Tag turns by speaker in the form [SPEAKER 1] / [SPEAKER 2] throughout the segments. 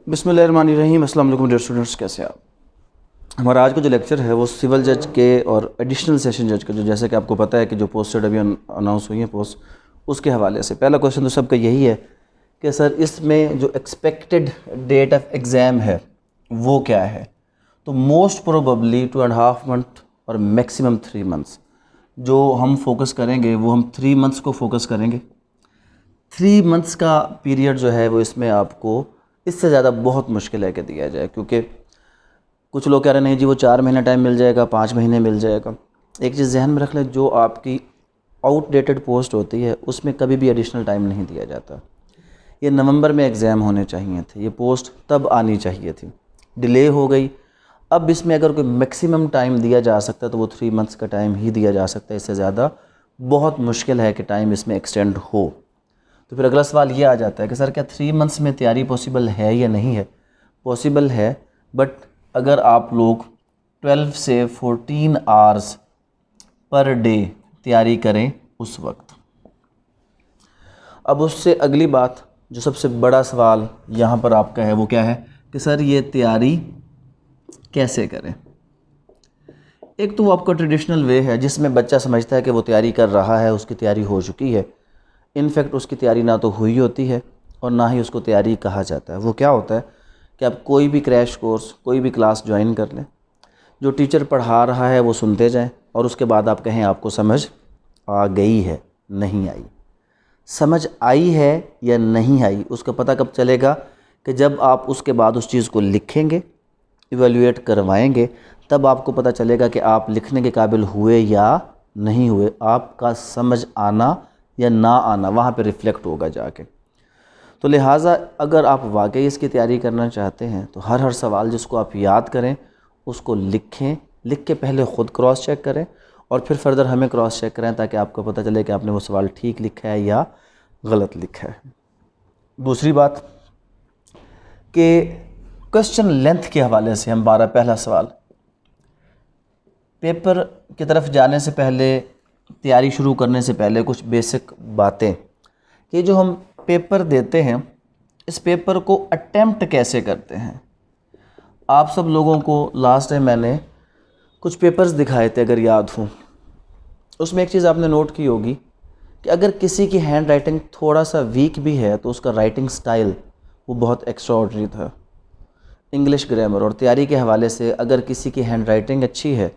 [SPEAKER 1] बिस्मिल्लाहिर्रहमानिर्रहीम। अस्सलाम वालेकुम डियर स्टूडेंट्स, कैसे हैं आप। हमारा आज का जो लेक्चर है वो सिविल जज के और एडिशनल सेशन जज का, जो जैसे कि आपको पता है कि जो पोस्टेड अभी अनाउंस हुई हैं पोस्ट, उसके हवाले से पहला क्वेश्चन तो सबका यही है कि सर इसमें जो एक्सपेक्टेड डेट ऑफ एग्ज़ाम है वो क्या है। तो मोस्ट प्रोबेबली 2.5 मंथ और मैक्सिमम 3 मंथ्स जो हम फोकस करेंगे वो हम 3 मंथ्स को फोकस करेंगे। 3 मंथ्स का पीरियड जो है वो इसमें आपको इससे ज़्यादा बहुत मुश्किल है कि दिया जाए, क्योंकि कुछ लोग कह रहे नहीं जी वो 4 महीना टाइम मिल जाएगा, 5 महीने मिल जाएगा। एक चीज़ जहन में रख लें, जो आपकी आउटडेटेड पोस्ट होती है उसमें कभी भी एडिशनल टाइम नहीं दिया जाता। ये नवंबर में एग्ज़ाम होने चाहिए थे, ये पोस्ट तब आनी चाहिए थी, डिले हो गई। अब इसमें अगर कोई मैक्सिमम टाइम दिया जा सकता है तो वो 3 मंथ्स का टाइम ही दिया जा सकता है, इससे ज़्यादा बहुत मुश्किल है कि टाइम इसमें एक्सटेंड हो। तो फिर अगला सवाल ये आ जाता है कि सर क्या 3 मंथ्स में तैयारी पॉसिबल है या नहीं है। पॉसिबल है, बट अगर आप लोग 12 से 14 आवर्स पर डे तैयारी करें उस वक्त। अब उससे अगली बात, जो सबसे बड़ा सवाल यहाँ पर आपका है वो क्या है कि सर ये तैयारी कैसे करें। एक तो वो आपका ट्रेडिशनल वे है जिसमें बच्चा समझता है कि वो तैयारी कर रहा है, उसकी तैयारी हो चुकी है। इनफैक्ट उसकी तैयारी ना तो हुई होती है और ना ही उसको तैयारी कहा जाता है। वो क्या होता है कि आप कोई भी क्रैश कोर्स, कोई भी क्लास ज्वाइन कर लें, जो टीचर पढ़ा रहा है वो सुनते जाएं और उसके बाद आप कहें आपको समझ आ गई है, नहीं आई। समझ आई है या नहीं आई उसका पता कब चलेगा कि जब आप उसके बाद उस चीज़ को लिखेंगे, इवैल्यूएट करवाएंगे, तब आपको पता चलेगा कि आप लिखने के काबिल हुए या नहीं हुए। आपका समझ आना या ना आना वहाँ पे रिफ़्लेक्ट होगा जाके। तो लिहाजा अगर आप वाकई इसकी तैयारी करना चाहते हैं तो हर सवाल जिसको आप याद करें उसको लिखें, लिख के पहले ख़ुद क्रॉस चेक करें और फिर फर्दर हमें क्रॉस चेक करें, ताकि आपको पता चले कि आपने वो सवाल ठीक लिखा है या गलत लिखा है। दूसरी बात कि क्वेश्चन लेंथ के हवाले से हम पहला सवाल, पेपर की तरफ जाने से पहले, तैयारी शुरू करने से पहले कुछ बेसिक बातें कि जो हम पेपर देते हैं इस पेपर को अटेम्प्ट कैसे करते हैं। आप सब लोगों को लास्ट टाइम मैंने कुछ पेपर्स दिखाए थे, अगर याद हो। उसमें एक चीज़ आपने नोट की होगी कि अगर किसी की हैंड राइटिंग थोड़ा सा वीक भी है तो उसका राइटिंग स्टाइल वो बहुत एक्स्ट्रा ऑर्डिनरी था। इंग्लिश ग्रामर और तैयारी के हवाले से अगर किसी की हैंड राइटिंग अच्छी है,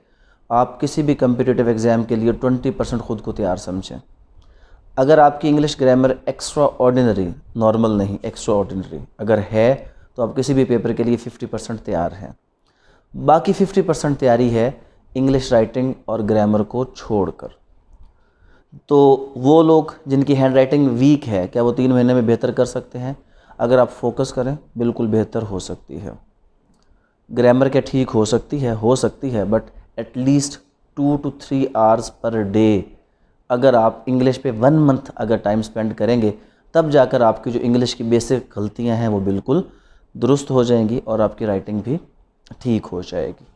[SPEAKER 1] आप किसी भी कम्पिटिटिव एग्ज़ाम के लिए 20% ख़ुद को तैयार समझें। अगर आपकी English grammar extra ordinary, normal नहीं एक्स्ट्रा ऑर्डिनरी अगर है, तो आप किसी भी पेपर के लिए 50% तैयार हैं। बाकी 50% तैयारी है इंग्लिश राइटिंग और ग्रामर को छोड़कर। तो वो लोग जिनकी हैंड राइटिंग वीक है, क्या वो 3 महीने में बेहतर कर सकते हैं? अगर आप फोकस करें बिल्कुल बेहतर हो सकती है। ग्रामर क्या ठीक हो सकती है, but at least 2 to 3 hours per day अगर आप इंग्लिश पे 1 मंथ अगर टाइम स्पेंड करेंगे, तब जाकर आपकी जो इंग्लिश की बेसिक गलतियां हैं वो बिल्कुल दुरुस्त हो जाएंगी और आपकी राइटिंग भी ठीक हो जाएगी।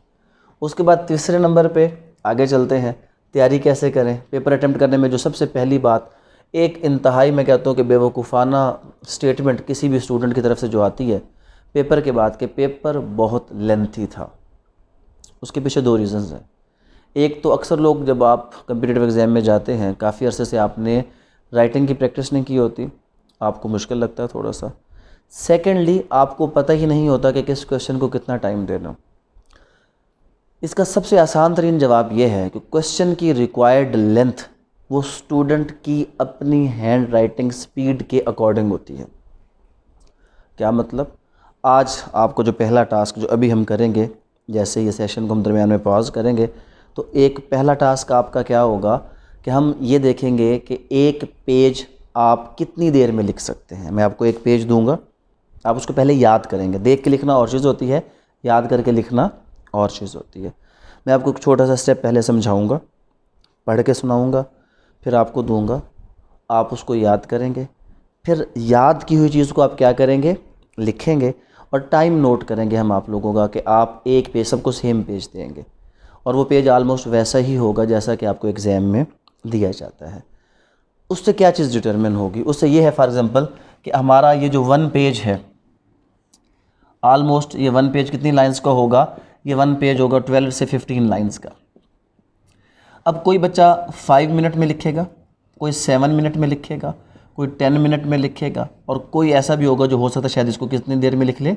[SPEAKER 1] उसके बाद तीसरे नंबर पे आगे चलते हैं, तैयारी कैसे करें। पेपर अटेम्प्ट करने में जो सबसे पहली बात, एक इंतहाई मैं कहता हूँ कि बेवकूफ़ाना स्टेटमेंट किसी भी स्टूडेंट की तरफ से जो आती है पेपर के बाद, कि पेपर बहुत लेंथी था। उसके पीछे 2 रीज़न्स हैं। एक तो अक्सर लोग जब आप कम्पिटिटिव एग्ज़ाम में जाते हैं, काफ़ी अरसे से आपने राइटिंग की प्रैक्टिस नहीं की होती, आपको मुश्किल लगता है थोड़ा सा। सेकेंडली आपको पता ही नहीं होता कि किस क्वेश्चन को कितना टाइम देना। इसका सबसे आसान तरीन जवाब यह है कि क्वेश्चन की रिक्वायर्ड लेंथ वो स्टूडेंट की अपनी हैंड राइटिंग स्पीड के अकॉर्डिंग होती है। क्या मतलब, आज आपको जो पहला टास्क जो अभी हम करेंगे, जैसे ये सेशन को हम दरमियान में पॉज करेंगे, तो एक पहला टास्क आपका क्या होगा कि हम ये देखेंगे कि एक पेज आप कितनी देर में लिख सकते हैं। मैं आपको एक पेज दूंगा, आप उसको पहले याद करेंगे। देख के लिखना और चीज़ होती है, याद करके लिखना और चीज़ होती है। मैं आपको एक छोटा सा स्टेप पहले समझाऊंगा, पढ़ के सुनाऊंगा, फिर आपको दूंगा, आप उसको याद करेंगे, फिर याद की हुई चीज़ को आप क्या करेंगे, लिखेंगे और टाइम नोट करेंगे हम आप लोगों का कि आप एक पेज, सबको सेम पेज देंगे और वो पेज आलमोस्ट वैसा ही होगा जैसा कि आपको एग्ज़ाम में दिया जाता है। उससे क्या चीज़ डिटरमिन होगी, उससे ये है फॉर एग्ज़ाम्पल कि हमारा ये जो 1 पेज है, ऑलमोस्ट ये 1 पेज कितनी लाइंस का होगा, ये 1 पेज होगा 12 से 15 लाइंस का। अब कोई बच्चा 5 मिनट में लिखेगा, कोई 7 मिनट में लिखेगा, कोई 10 मिनट में लिखेगा, और कोई ऐसा भी होगा जो हो सकता है शायद इसको कितनी देर में लिख ले,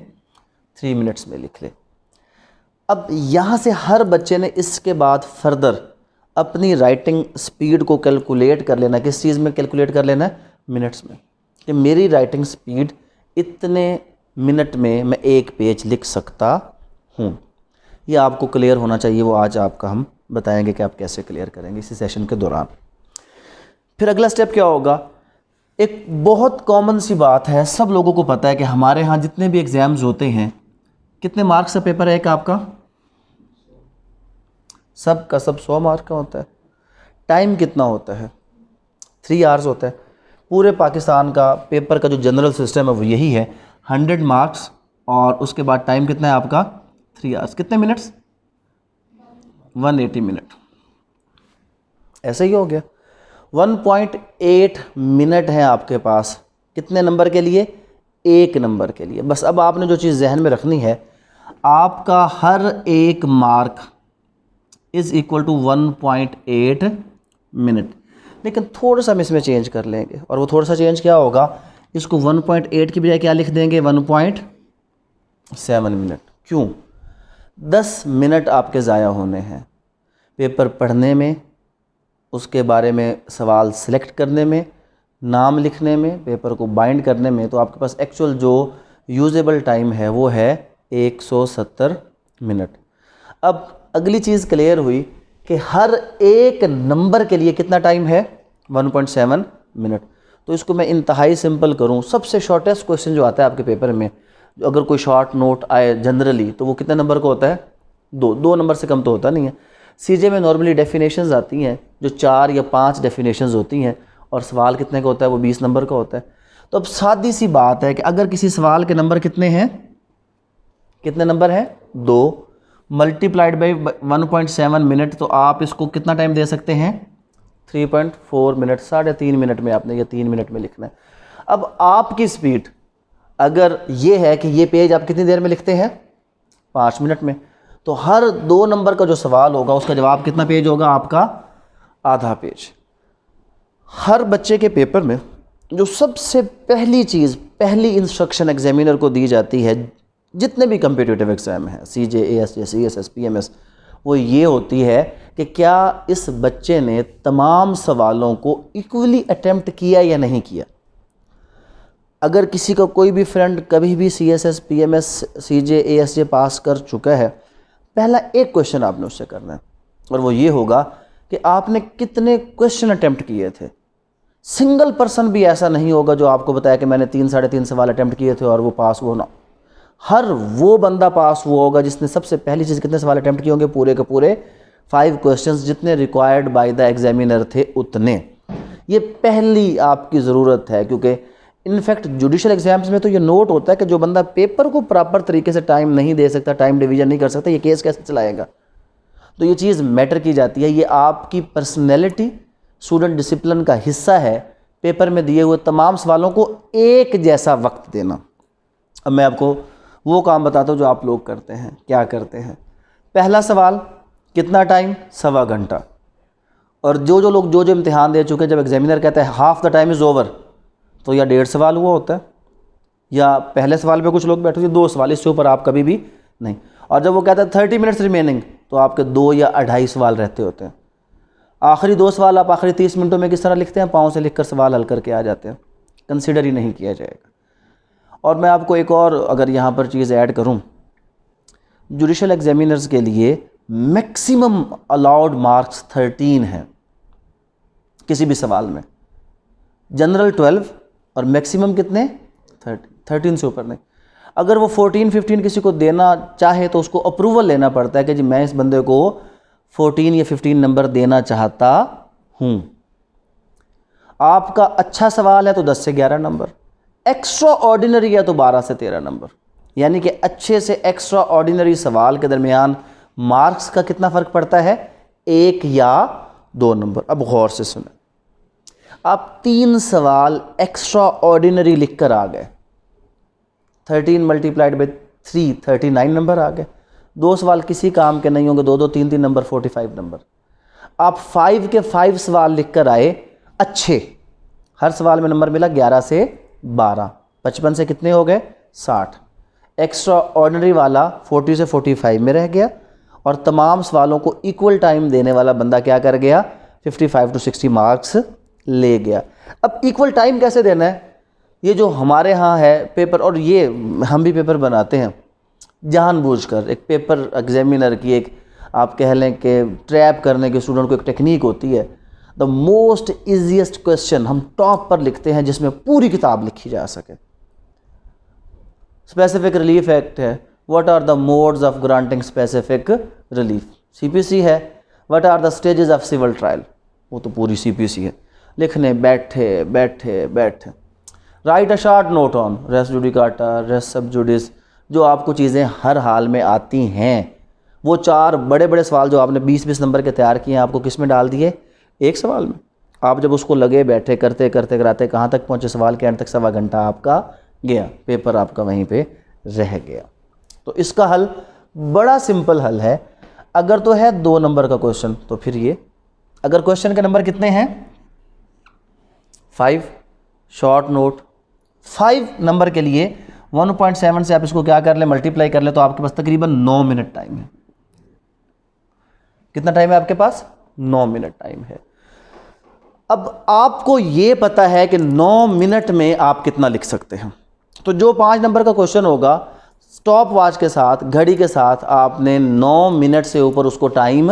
[SPEAKER 1] 3 मिनट्स में लिख ले। अब यहाँ से हर बच्चे ने इसके बाद फर्दर अपनी राइटिंग स्पीड को कैलकुलेट कर लेना। किस चीज़ में कैलकुलेट कर लेना है? मिनट्स में, कि मेरी राइटिंग स्पीड इतने मिनट में मैं 1 पेज लिख सकता हूँ। ये आपको क्लियर होना चाहिए, वो आज आपका हम बताएंगे कि आप कैसे क्लियर करेंगे इसी सेशन के दौरान। फिर अगला स्टेप क्या होगा? एक बहुत कॉमन सी बात है, सब लोगों को पता है कि हमारे यहाँ जितने भी एग्ज़ाम्स होते हैं, कितने मार्क्स का पेपर है एक आपका? सब का सब 100 मार्क का होता है। टाइम कितना होता है? 3 आवर्स होता है। पूरे पाकिस्तान का पेपर का जो जनरल सिस्टम है वो यही है, 100 मार्क्स, और उसके बाद टाइम कितना है आपका? 3 आवर्स। कितने मिनट्स? 180 मिनट। ऐसा ही हो गया। 1.8 मिनट है आपके पास कितने नंबर के लिए? 1 नंबर के लिए। बस अब आपने जो चीज़ जहन में रखनी है, आपका हर एक mark is equal to 1.8 minute. लेकिन थोड़ा सा हम इसमें चेंज कर लेंगे, और वो थोड़ा सा चेंज क्या होगा? इसको 1.8 की बजाय क्या लिख देंगे? 1.7 मिनट। क्यों? 10 मिनट आपके ज़ाया होने हैं पेपर पढ़ने में, उसके बारे में सवाल सिलेक्ट करने में, नाम लिखने में, पेपर को बाइंड करने में। तो आपके पास एक्चुअल जो यूजेबल टाइम है वो है 170 मिनट। अब अगली चीज़ क्लियर हुई कि हर एक नंबर के लिए कितना टाइम है? 1.7 मिनट। तो इसको मैं इंतहाई सिंपल करूं, सबसे शॉर्टेस्ट क्वेश्चन जो आता है आपके पेपर में, अगर कोई शॉर्ट नोट आए जनरली, तो वो कितने नंबर का होता है? 2 नंबर से कम तो होता नहीं है। सीजे में नॉर्मली डेफिनेशंस आती हैं जो 4 या 5 डेफिनेशंस होती हैं, और सवाल कितने का होता है? वो 20 नंबर का होता है। तो अब सादी सी बात है कि अगर किसी सवाल के नंबर कितने हैं, कितने नंबर हैं? 2 मल्टीप्लाइड बाई 1.7 मिनट, तो आप इसको कितना टाइम दे सकते हैं? 3.4 मिनट। 3.5 मिनट में आपने, या 3 मिनट में लिखना है। अब आपकी स्पीड अगर ये है कि ये पेज आप कितनी देर में लिखते हैं? 5 मिनट में, तो हर 2 नंबर का जो सवाल होगा उसका जवाब कितना पेज होगा आपका? आधा पेज। हर बच्चे के पेपर में जो सबसे पहली चीज़, पहली इंस्ट्रक्शन एग्जामिनर को दी जाती है, जितने भी कम्पिटिटिव एग्ज़ाम हैं, सीजे, एएसजे, सीएसएस, पीएमएस, वो ये होती है कि क्या इस बच्चे ने तमाम सवालों को इक्वली अटेम्प्ट किया या नहीं किया। अगर किसी का कोई भी फ्रेंड कभी भी सीएसएस, पीएमएस, सीजे, एएसजे पास कर चुका है, पहला एक क्वेश्चन आपने उससे करना है, और वो ये होगा कि आपने कितने क्वेश्चन अटेम्प्ट किए थे। सिंगल पर्सन भी ऐसा नहीं होगा जो आपको बताया कि मैंने 3 साढ़े 3 सवाल अटेम्प्ट किए थे और वो पास हुआ ना। हर वो बंदा पास हुआ होगा जिसने सबसे पहली चीज़ कितने सवाल अटेम्प्ट किए होंगे? पूरे के पूरे 5 क्वेश्चंस, जितने रिक्वायर्ड बाय द एग्जामिनर थे उतने। ये पहली आपकी ज़रूरत है, क्योंकि इनफैक्ट जुडिशल एग्जाम्स में तो ये नोट होता है कि जो बंदा पेपर को प्रॉपर तरीके से टाइम नहीं दे सकता, टाइम डिवीजन नहीं कर सकता, ये केस कैसे चलाएगा। तो ये चीज़ मैटर की जाती है। ये आपकी पर्सनैलिटी, स्टूडेंट डिसिप्लिन का हिस्सा है, पेपर में दिए हुए तमाम सवालों को एक जैसा वक्त देना। अब मैं आपको वो काम बताता हूँ जो आप लोग करते हैं। क्या करते हैं? पहला सवाल कितना टाइम? 1.25 घंटा। और जो लोग जो इम्तिहान दे चुके हैं, जब एग्जामिनर कहता है half the time is over, तो या 1.5 सवाल हुआ होता है, या पहले सवाल पे कुछ लोग बैठे थे 2 सवाल, इससे ऊपर आप कभी भी नहीं। और जब वो कहता है 30 मिनट्स रिमेनिंग, तो आपके 2 या 2.5 सवाल रहते होते हैं। आखिरी 2 सवाल आप आखिरी 30 मिनटों में किस तरह लिखते हैं? पाँव से लिखकर सवाल हल करके आ जाते हैं, कंसिडर ही नहीं किया जाएगा। और मैं आपको एक और अगर यहाँ पर चीज़ ऐड करूँ, जुडिशल एग्जामिनर्स के लिए मैक्सिमम अलाउड मार्क्स 13 हैं किसी भी सवाल में। जनरल 12 और मैक्सिमम कितने? 13 से ऊपर नहीं। अगर वो 14-15 किसी को देना चाहे तो उसको अप्रूवल लेना पड़ता है कि जी मैं इस बंदे को 14 या 15 नंबर देना चाहता हूँ। आपका अच्छा सवाल है तो 10 से 11 नंबर, एक्स्ट्रा ऑर्डिनरी है तो 12 से 13 नंबर। यानी कि अच्छे से एक्स्ट्रा ऑर्डिनरी सवाल के दरमियान मार्क्स का कितना फ़र्क पड़ता है? 1 या 2 नंबर। अब गौर से सुने, आप 3 सवाल एक्स्ट्रा ऑर्डिनरी लिख कर आ गए, 13 मल्टीप्लाइड बाई 39 नंबर आ गए। 2 सवाल किसी काम के नहीं होंगे, 2 2 3 3 नंबर, 45 नंबर। आप 5 के 5 सवाल लिख कर आए अच्छे, हर सवाल में नंबर मिला 11 से 12, 55 से कितने हो गए 60। एक्स्ट्रा ऑर्डिनरी वाला 40 से 45 में रह गया, और तमाम सवालों को इक्वल टाइम देने वाला बंदा क्या कर गया 55 to 60 मार्क्स ले गया। अब इक्वल टाइम कैसे देना है, ये जो हमारे यहाँ है पेपर, और ये हम भी पेपर बनाते हैं जानबूझकर, एक पेपर एग्जामिनर की एक आप कह लें कि ट्रैप करने के स्टूडेंट को एक टेक्निक होती है। द मोस्ट ईजीएस्ट क्वेश्चन हम टॉप पर लिखते हैं जिसमें पूरी किताब लिखी जा सके। स्पेसिफिक रिलीफ एक्ट है, what are the modes of granting specific relief, CPC है। What are the stages of civil trial, वो तो पूरी सीपीसी है। लिखने बैठे बैठे बैठे। Write a short note on res judicata, res sub judice, जो आपको चीज़ें हर हाल में आती हैं। वो 4 बड़े बड़े सवाल जो आपने 20-20 नंबर के तैयार किए हैं, आपको किस में डाल दिए, एक सवाल में। आप जब उसको लगे बैठे करते करते कराते कहाँ तक पहुँचे, सवाल के एंड तक 1.25 घंटा आपका गया, पेपर आपका वहीं पे रह गया। तो इसका हल बड़ा सिंपल हल है। अगर तो है 2 नंबर का क्वेश्चन तो फिर ये, अगर क्वेश्चन के नंबर कितने हैं 5, शॉर्ट नोट 5 नंबर के लिए 1.7 से आप इसको क्या कर ले, मल्टीप्लाई कर ले, तो आपके पास तकरीबन 9 मिनट टाइम है। कितना टाइम है आपके पास, 9 मिनट टाइम है। अब आपको ये पता है कि 9 मिनट में आप कितना लिख सकते हैं, तो जो 5 नंबर का क्वेश्चन होगा स्टॉप वॉच के साथ, घड़ी के साथ, आपने 9 मिनट से ऊपर उसको टाइम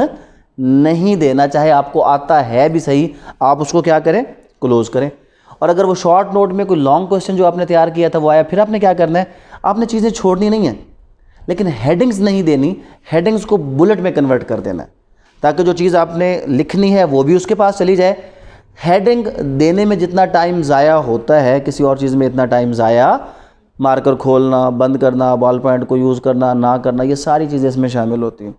[SPEAKER 1] नहीं देना, चाहे आपको आता है भी सही, आप उसको क्या करें, क्लोज करें। और अगर वो शॉर्ट नोट में कोई लॉन्ग क्वेश्चन जो आपने तैयार किया था वो आया, फिर आपने क्या करना है, आपने चीज़ें छोड़नी नहीं है, लेकिन हेडिंग्स नहीं देनी, हेडिंग्स को बुलेट में कन्वर्ट कर देना है, ताकि जो चीज़ आपने लिखनी है वो भी उसके पास चली जाए। हेडिंग देने में जितना टाइम ज़ाया होता है, किसी और चीज़ में इतना टाइम ज़ाया, मार्कर खोलना, बंद करना, बॉल पॉइंट को यूज़ करना ना करना, ये सारी चीज़ें इसमें शामिल होती हैं।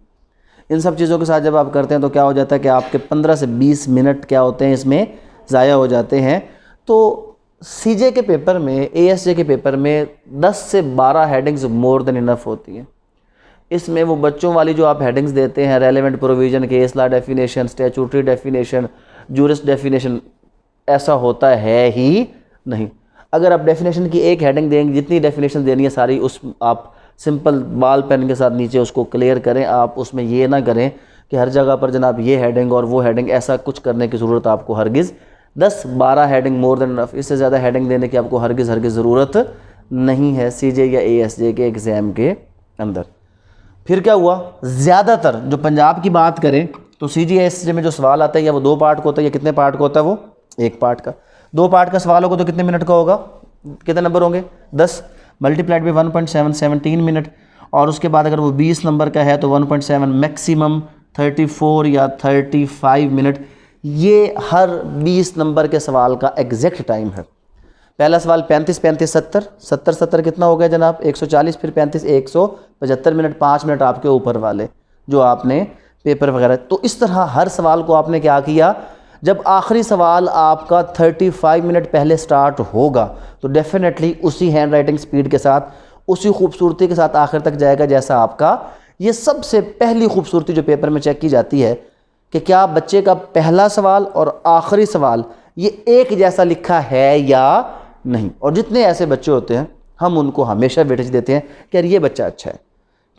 [SPEAKER 1] इन सब चीज़ों के साथ जब आप करते हैं तो क्या हो जाता है कि आपके 15 से 20 मिनट क्या होते हैं इसमें ज़ाया हो जाते हैं। तो सीजे के पेपर में, एएसजे के पेपर में 10 से 12 हेडिंग्स मोर देन इनफ होती हैं। इसमें वो बच्चों वाली जो आप हेडिंग्स देते हैं, relevant provision, case law definition, statutory definition, juris definition, ऐसा होता है ही नहीं। अगर आप डेफिनेशन की एक हेडिंग देंगे, जितनी डेफिनेशन देनी है सारी उस आप सिंपल बॉल पेन के साथ नीचे उसको क्लियर करें। आप उसमें ये ना करें कि हर जगह पर जनाब ये हेडिंग और वो हेडिंग, ऐसा कुछ करने की ज़रूरत आपको हरगिज़ 10-12 हेडिंग मोर देन इनफ, इससे ज़्यादा हेडिंग देने की आपको हरगिज़ ज़रूरत नहीं है सीजे या एएसजे के एग्ज़ाम के अंदर। फिर क्या हुआ, ज़्यादातर जो पंजाब की बात करें तो सीजे एएसजे में जो सवाल आता है या वो 2 पार्ट का होता है या कितने पार्ट का होता है, वो 1 पार्ट का। 2 पार्ट का सवाल होगा तो कितने मिनट का होगा, कितने नंबर होंगे 10 मल्टीप्लाइड बाई 1.7, 17 मिनट। और उसके बाद अगर वो 20 नंबर का है तो 1.7 मैक्सिमम 34 या 35 मिनट। ये हर 20 नंबर के सवाल का एग्जैक्ट टाइम है। पहला सवाल 35 35 70 70 70 कितना हो गया जनाब 140, फिर 35 175 मिनट, 5 मिनट आपके ऊपर वाले जो आपने पेपर वगैरह। तो इस तरह हर सवाल को आपने क्या किया, जब आखिरी सवाल आपका 35 मिनट पहले स्टार्ट होगा तो डेफिनेटली उसी हैंड राइटिंग स्पीड के साथ, उसी खूबसूरती के साथ आखिर तक जाएगा जैसा आपका। ये सबसे पहली खूबसूरती जो पेपर में चेक की जाती है कि क्या बच्चे का पहला सवाल और आखिरी सवाल ये एक जैसा लिखा है या नहीं। और जितने ऐसे बच्चे होते हैं हम उनको हमेशा वेटेज देते हैं कि यार ये बच्चा अच्छा है,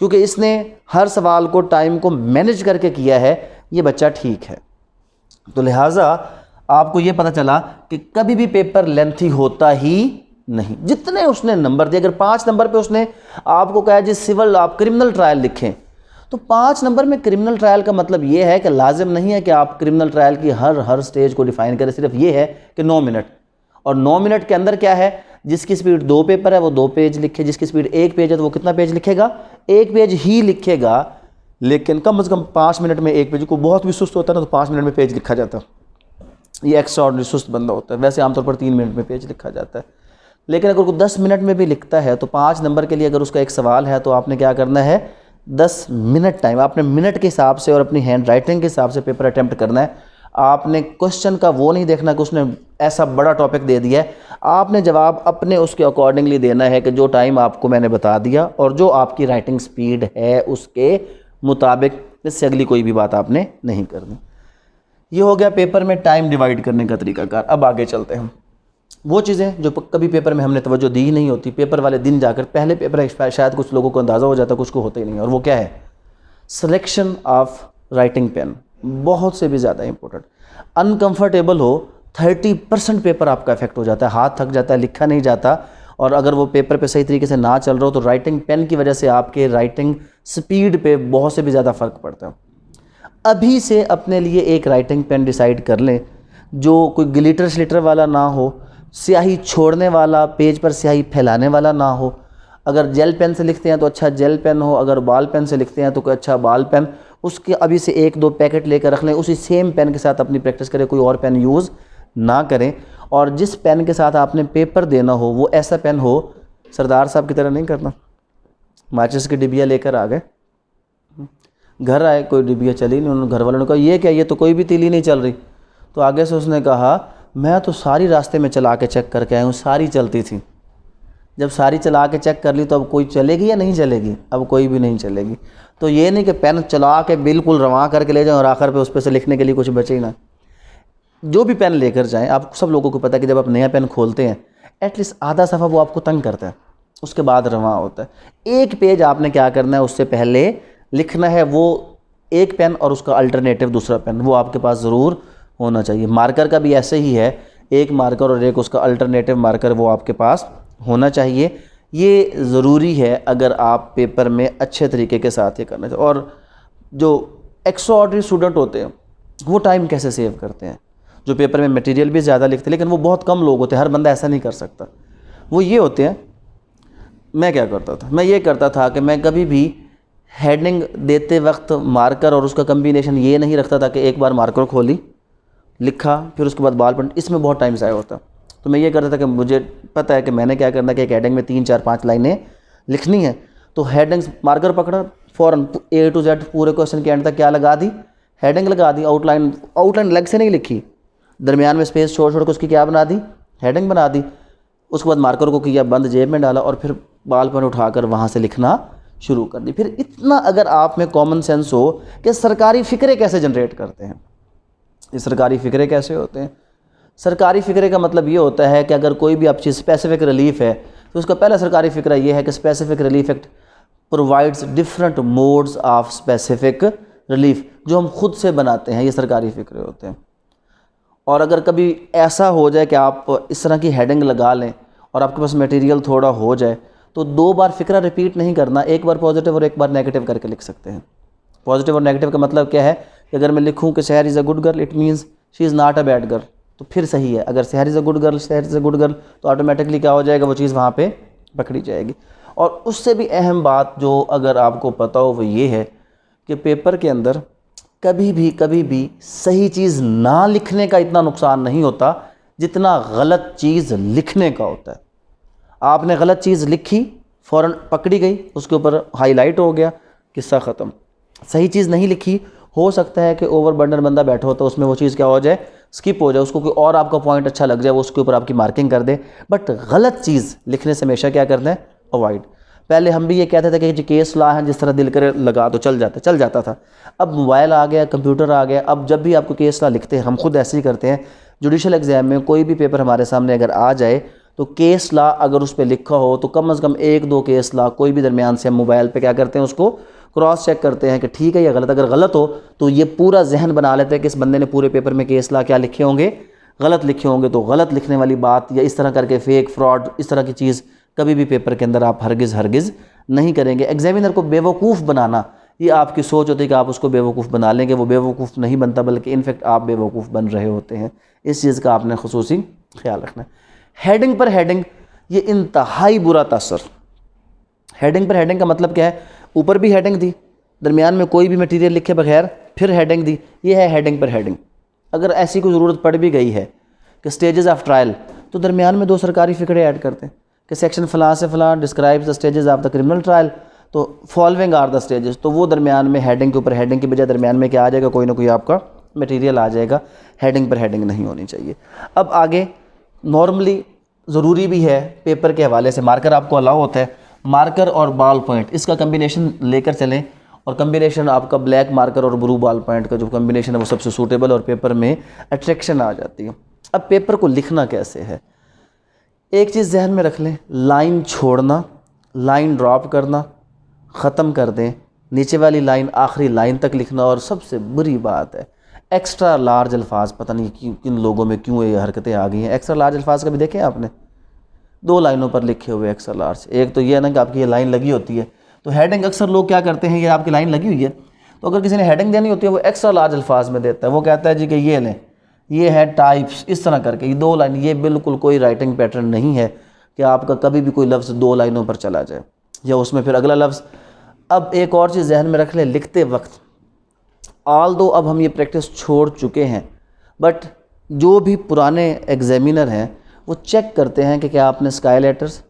[SPEAKER 1] क्योंकि इसने हर सवाल को टाइम को मैनेज करके किया है, ये बच्चा ठीक है। तो लिहाजा आपको ये पता चला कि कभी भी पेपर लेंथी होता ही नहीं। जितने उसने नंबर दिए, अगर 5 नंबर पे उसने आपको कहा जी सिविल आप क्रिमिनल ट्रायल लिखें, तो 5 नंबर में क्रिमिनल ट्रायल का मतलब ये है कि लाजिम नहीं है कि आप क्रिमिनल ट्रायल की हर स्टेज को डिफाइन करें, सिर्फ ये है कि 9 मिनट। और 9 मिनट के अंदर क्या है, जिसकी स्पीड 2 पेपर है वो 2 पेज लिखे, जिसकी स्पीड 1 पेज है तो वो कितना पेज लिखेगा, 1 पेज ही लिखेगा। लेकिन कम से कम 5 मिनट में 1 पेज, को बहुत भी सुस्त होता है ना तो 5 मिनट में पेज लिखा जाता है, ये एक्स्ट्रा ऑर्डिनरी सुस्त बंदा होता है। वैसे आमतौर पर 3 मिनट में पेज लिखा जाता है। लेकिन अगर वो 10 मिनट में भी लिखता है तो 5 नंबर के लिए अगर उसका एक सवाल है तो आपने क्या करना है, 10 मिनट टाइम आपने मिनट के हिसाब से और अपनी हैंड राइटिंग के हिसाब से पेपर अटैम्प्ट करना है। आपने क्वेश्चन का वो नहीं देखना कि उसने ऐसा बड़ा टॉपिक दे दिया है, आपने जवाब अपने उसके अकॉर्डिंगली देना है कि जो टाइम आपको मैंने बता दिया और जो आपकी राइटिंग स्पीड है उसके मुताबिक, इससे अगली कोई भी बात आपने नहीं करनी। ये हो गया पेपर में टाइम डिवाइड करने का तरीकाकार। अब आगे चलते हैं, वो चीज़ें जो कभी पेपर में हमने तवज्जो दी ही नहीं होती, पेपर वाले दिन जाकर, पहले पेपर है शायद कुछ लोगों को अंदाज़ा हो जाता, कुछ को होता ही नहीं, और वो क्या है, सिलेक्शन ऑफ राइटिंग पेन, बहुत से भी ज़्यादा इंपॉर्टेंट। अनकंफर्टेबल हो 30% पेपर आपका इफेक्ट हो जाता है, हाथ थक जाता है, लिखा नहीं जाता, और अगर वो पेपर पे सही तरीके से ना चल रहा हो तो राइटिंग पेन की वजह से आपके राइटिंग स्पीड पे बहुत से भी ज़्यादा फ़र्क पड़ता है। अभी से अपने लिए एक राइटिंग पेन डिसाइड कर लें जो कोई ग्लिटर श्लिटर वाला ना हो, स्याही छोड़ने वाला, पेज पर स्याही फैलाने वाला ना हो। अगर जेल पेन से लिखते हैं तो अच्छा जेल पेन हो, अगर बाल पेन से लिखते हैं तो कोई अच्छा बाल पेन, उसके अभी से 1-2 पैकेट लेकर रख लें, उसी सेम पेन के साथ अपनी प्रैक्टिस करें, कोई और पेन यूज़ ना करें। और जिस पेन के साथ आपने पेपर देना हो वो ऐसा पेन हो, सरदार साहब की तरह नहीं करना, माचिस की डिबिया लेकर आ गए, घर आए, कोई डिबिया चली नहीं, उन्होंने घर वालों ने कहा ये क्या, ये तो कोई भी तीली नहीं चल रही। तो आगे से उसने कहा मैं तो सारी रास्ते में चला के चेक करके आया हूँ, सारी चलती थी। जब सारी चला के चेक कर ली तो अब कोई चलेगी या नहीं चलेगी, अब कोई भी नहीं चलेगी। तो ये नहीं कि पेन चला के बिल्कुल रवा करके ले जाएं और आखिर पे उस पर से लिखने के लिए कुछ बचे ही ना। जो भी पेन लेकर जाएं, आप सब लोगों को पता है कि जब आप नया पेन खोलते हैं एटलीस्ट आधा सफ़ा वो आपको तंग करता है, उसके बाद रवा होता है। एक पेज आपने क्या करना है, उससे पहले लिखना है वो एक पेन और उसका अल्टरनेटिव दूसरा पेन, वो आपके पास ज़रूर होना चाहिए। मार्कर का भी ऐसे ही है, एक मार्कर और एक उसका अल्टरनेटिव मार्कर वो आपके पास होना चाहिए। ये ज़रूरी है अगर आप पेपर में अच्छे तरीके के साथ ये करना चाहिए। और जो एक्स्ट्राऑर्डिनरी स्टूडेंट होते हैं वो टाइम कैसे सेव करते हैं, जो पेपर में मटेरियल भी ज़्यादा लिखते हैं लेकिन वो बहुत कम लोग होते हैं, हर बंदा ऐसा नहीं कर सकता। वो ये होते हैं, मैं क्या करता था, मैं ये करता था कि मैं कभी भी हेडिंग देते वक्त मार्कर और उसका कम्बिनेशन ये नहीं रखता था कि एक बार मार्कर खोली, लिखा, फिर उसके बाद बाल पेन, इसमें बहुत टाइम ज़ाया होता। तो मैं ये करता था कि मुझे पता है कि मैंने क्या करना है कि एक हेडिंग में 3, 4, 5 लाइनें लिखनी है, तो हेडिंग्स मार्कर पकड़ा, फ़ौरन A to Z पूरे क्वेश्चन के एंड तक क्या लगा दी, हेडिंग लगा दी। आउटलाइन अलग से नहीं लिखी, दरमियान में स्पेस छोड़ छोड़ के उसकी क्या बना दी, हेडिंग बना दी। उसके बाद मार्कर को किया बंद, जेब में डाला और फिर बाल पेन उठाकर वहाँ से लिखना शुरू कर दी। फिर इतना अगर आप में कॉमन सेंस हो कि सरकारी फ़िक्रे कैसे जनरेट करते हैं, ये सरकारी फ़िक्रे कैसे होते हैं। सरकारी फ़िक्रे का मतलब ये होता है कि अगर कोई भी आपकी स्पेसिफिक रिलीफ है तो उसका पहला सरकारी फ़िक्रा ये है कि specific relief act provides different modes of specific relief, जो हम खुद से बनाते हैं, ये सरकारी फ़िक्रे होते हैं। और अगर कभी ऐसा हो जाए कि आप इस तरह की हेडिंग लगा लें और आपके पास मटेरियल थोड़ा हो जाए तो 2 बार फ़िक्रा रिपीट नहीं करना, एक बार पॉजिटिव और एक बार नेगेटिव करके लिख सकते हैं। पॉजिटिव और नेगेटिव का मतलब क्या है कि अगर मैं लिखूं कि सहर is a good girl, it means she is not a bad girl, तो फिर सही है। अगर सहर इज़ अ गुड गर्ल, सहर इज़ अ गुड गर्ल, तो ऑटोमेटिकली क्या हो जाएगा, वो चीज़ वहाँ पे पकड़ी जाएगी। और उससे भी अहम बात जो अगर आपको पता हो वो ये है कि पेपर के अंदर कभी भी सही चीज़ ना लिखने का इतना नुकसान नहीं होता जितना गलत चीज़ लिखने का होता है। आपने गलत चीज़ लिखी, फ़ौरन पकड़ी गई, उसके ऊपर हाईलाइट हो गया, किस्सा ख़त्म। सही चीज़ नहीं लिखी, हो सकता है कि ओवरबर्डन बंदा बैठा हो तो उसमें वो चीज़ क्या हो जाए, स्किप हो जाए, उसको कोई और आपका पॉइंट अच्छा लग जाए, वो उसके ऊपर आपकी मार्किंग कर दे। बट गलत चीज़ लिखने से हमेशा क्या करना है, अवॉइड। पहले हम भी ये कहते थे कि जो केस लॉ है जिस तरह दिल करे लगा तो चल जाता था। अब मोबाइल आ गया, कंप्यूटर आ गया, अब जब भी आपको केस लॉ लिखते हैं, हम खुद ऐसे ही करते हैं। जुडिशल एग्ज़ाम में कोई भी पेपर हमारे सामने अगर आ जाए तो केस लॉ अगर उस पर लिखा हो तो कम से कम 1-2 केस लॉ कोई भी दरमियान से हम मोबाइल पे क्या करते हैं, उसको क्रॉस चेक करते हैं कि ठीक है या गलत। अगर गलत हो तो ये पूरा जहन बना लेते हैं कि इस बंदे ने पूरे पेपर में केस लॉ क्या लिखे होंगे, गलत लिखे होंगे। तो गलत लिखने वाली बात या इस तरह करके फेक, फ्रॉड, इस तरह की चीज़ कभी भी पेपर के अंदर आप हरगिज़ नहीं करेंगे। एग्जामिनर को बेवकूफ़ बनाना, ये आपकी सोच होती है कि आप उसको बेवकूफ़ बना लेंगे, वो बेवकूफ़ नहीं बनता, बल्कि इनफेक्ट आप बेवकूफ़ बन रहे होते हैं। इस चीज़ का आपने खुसूसी ख्याल रखना है। हेडिंग पर हेडिंग, ये इंतहाई बुरा तासर। हेडिंग पर हेडिंग का मतलब क्या है, ऊपर भी हेडिंग दी, दरमियान में कोई भी मटेरियल लिखे बगैर फिर हेडिंग दी, ये है हेडिंग पर हेडिंग। अगर ऐसी कोई ज़रूरत पड़ भी गई है कि स्टेजेस ऑफ ट्रायल, तो दरमियान में 2 सरकारी फ़िक्रे ऐड करते हैं कि सेक्शन फ़लाँ से फ़लाँ describes the stages of the criminal trial, तो फॉलोइंग आर द स्टेजेस, तो वो दरमियान में हेडिंग के ऊपर हेडिंग की बजाय दरमियान में क्या आ जाएगा, कोई ना कोई आपका मटेरियल आ जाएगा, हेडिंग पर हेडिंग नहीं होनी चाहिए। अब आगे नॉर्मली ज़रूरी भी है पेपर के हवाले से, मार्कर आपको अलाउ होता है, मार्कर और बॉल पॉइंट इसका कम्बिनेशन लेकर चलें, और कम्बिनेशन आपका ब्लैक मार्कर और ब्लू बॉल पॉइंट का जो कम्बिनेशन है वो सबसे सूटेबल और पेपर में अट्रैक्शन आ जाती है। अब पेपर को लिखना कैसे है, एक चीज़ जहन में रख लें, लाइन छोड़ना, लाइन ड्रॉप करना, ख़त्म कर दें, नीचे वाली लाइन आखिरी लाइन तक लिखना। और सबसे बुरी बात है एक्स्ट्रा लार्ज अल्फाज, पता नहीं किन लोगों में क्यों ये हरकतें आ गई हैं। एक्स्ट्रा लार्ज अल्फाज कभी देखे आपने? 2 लाइनों पर लिखे हुए एक्स्ट्रा लार्ज। एक तो ये है ना कि आपकी ये लाइन लगी होती है, तो हेडिंग अक्सर लोग क्या करते हैं, ये आपकी लाइन लगी हुई है तो अगर किसी ने हेडिंग देनी होती है वो एक्स्ट्रा लार्ज अल्फाज में देता है। वो कहता है जी कि ये लें, ये है टाइप्स, इस तरह करके ये 2 लाइन। ये बिल्कुल कोई राइटिंग पैटर्न नहीं है कि आपका कभी भी कोई लफ्ज़ 2 लाइनों पर चला जाए या उसमें फिर अगला लफ्ज़। अब एक और चीज़ जहन में रख लें, लिखते वक्त ऑल दो अब हम ये प्रैक्टिस छोड़ चुके हैं, बट जो भी पुराने एग्जामिनर हैं वो चेक करते हैं कि क्या आपने sky letters,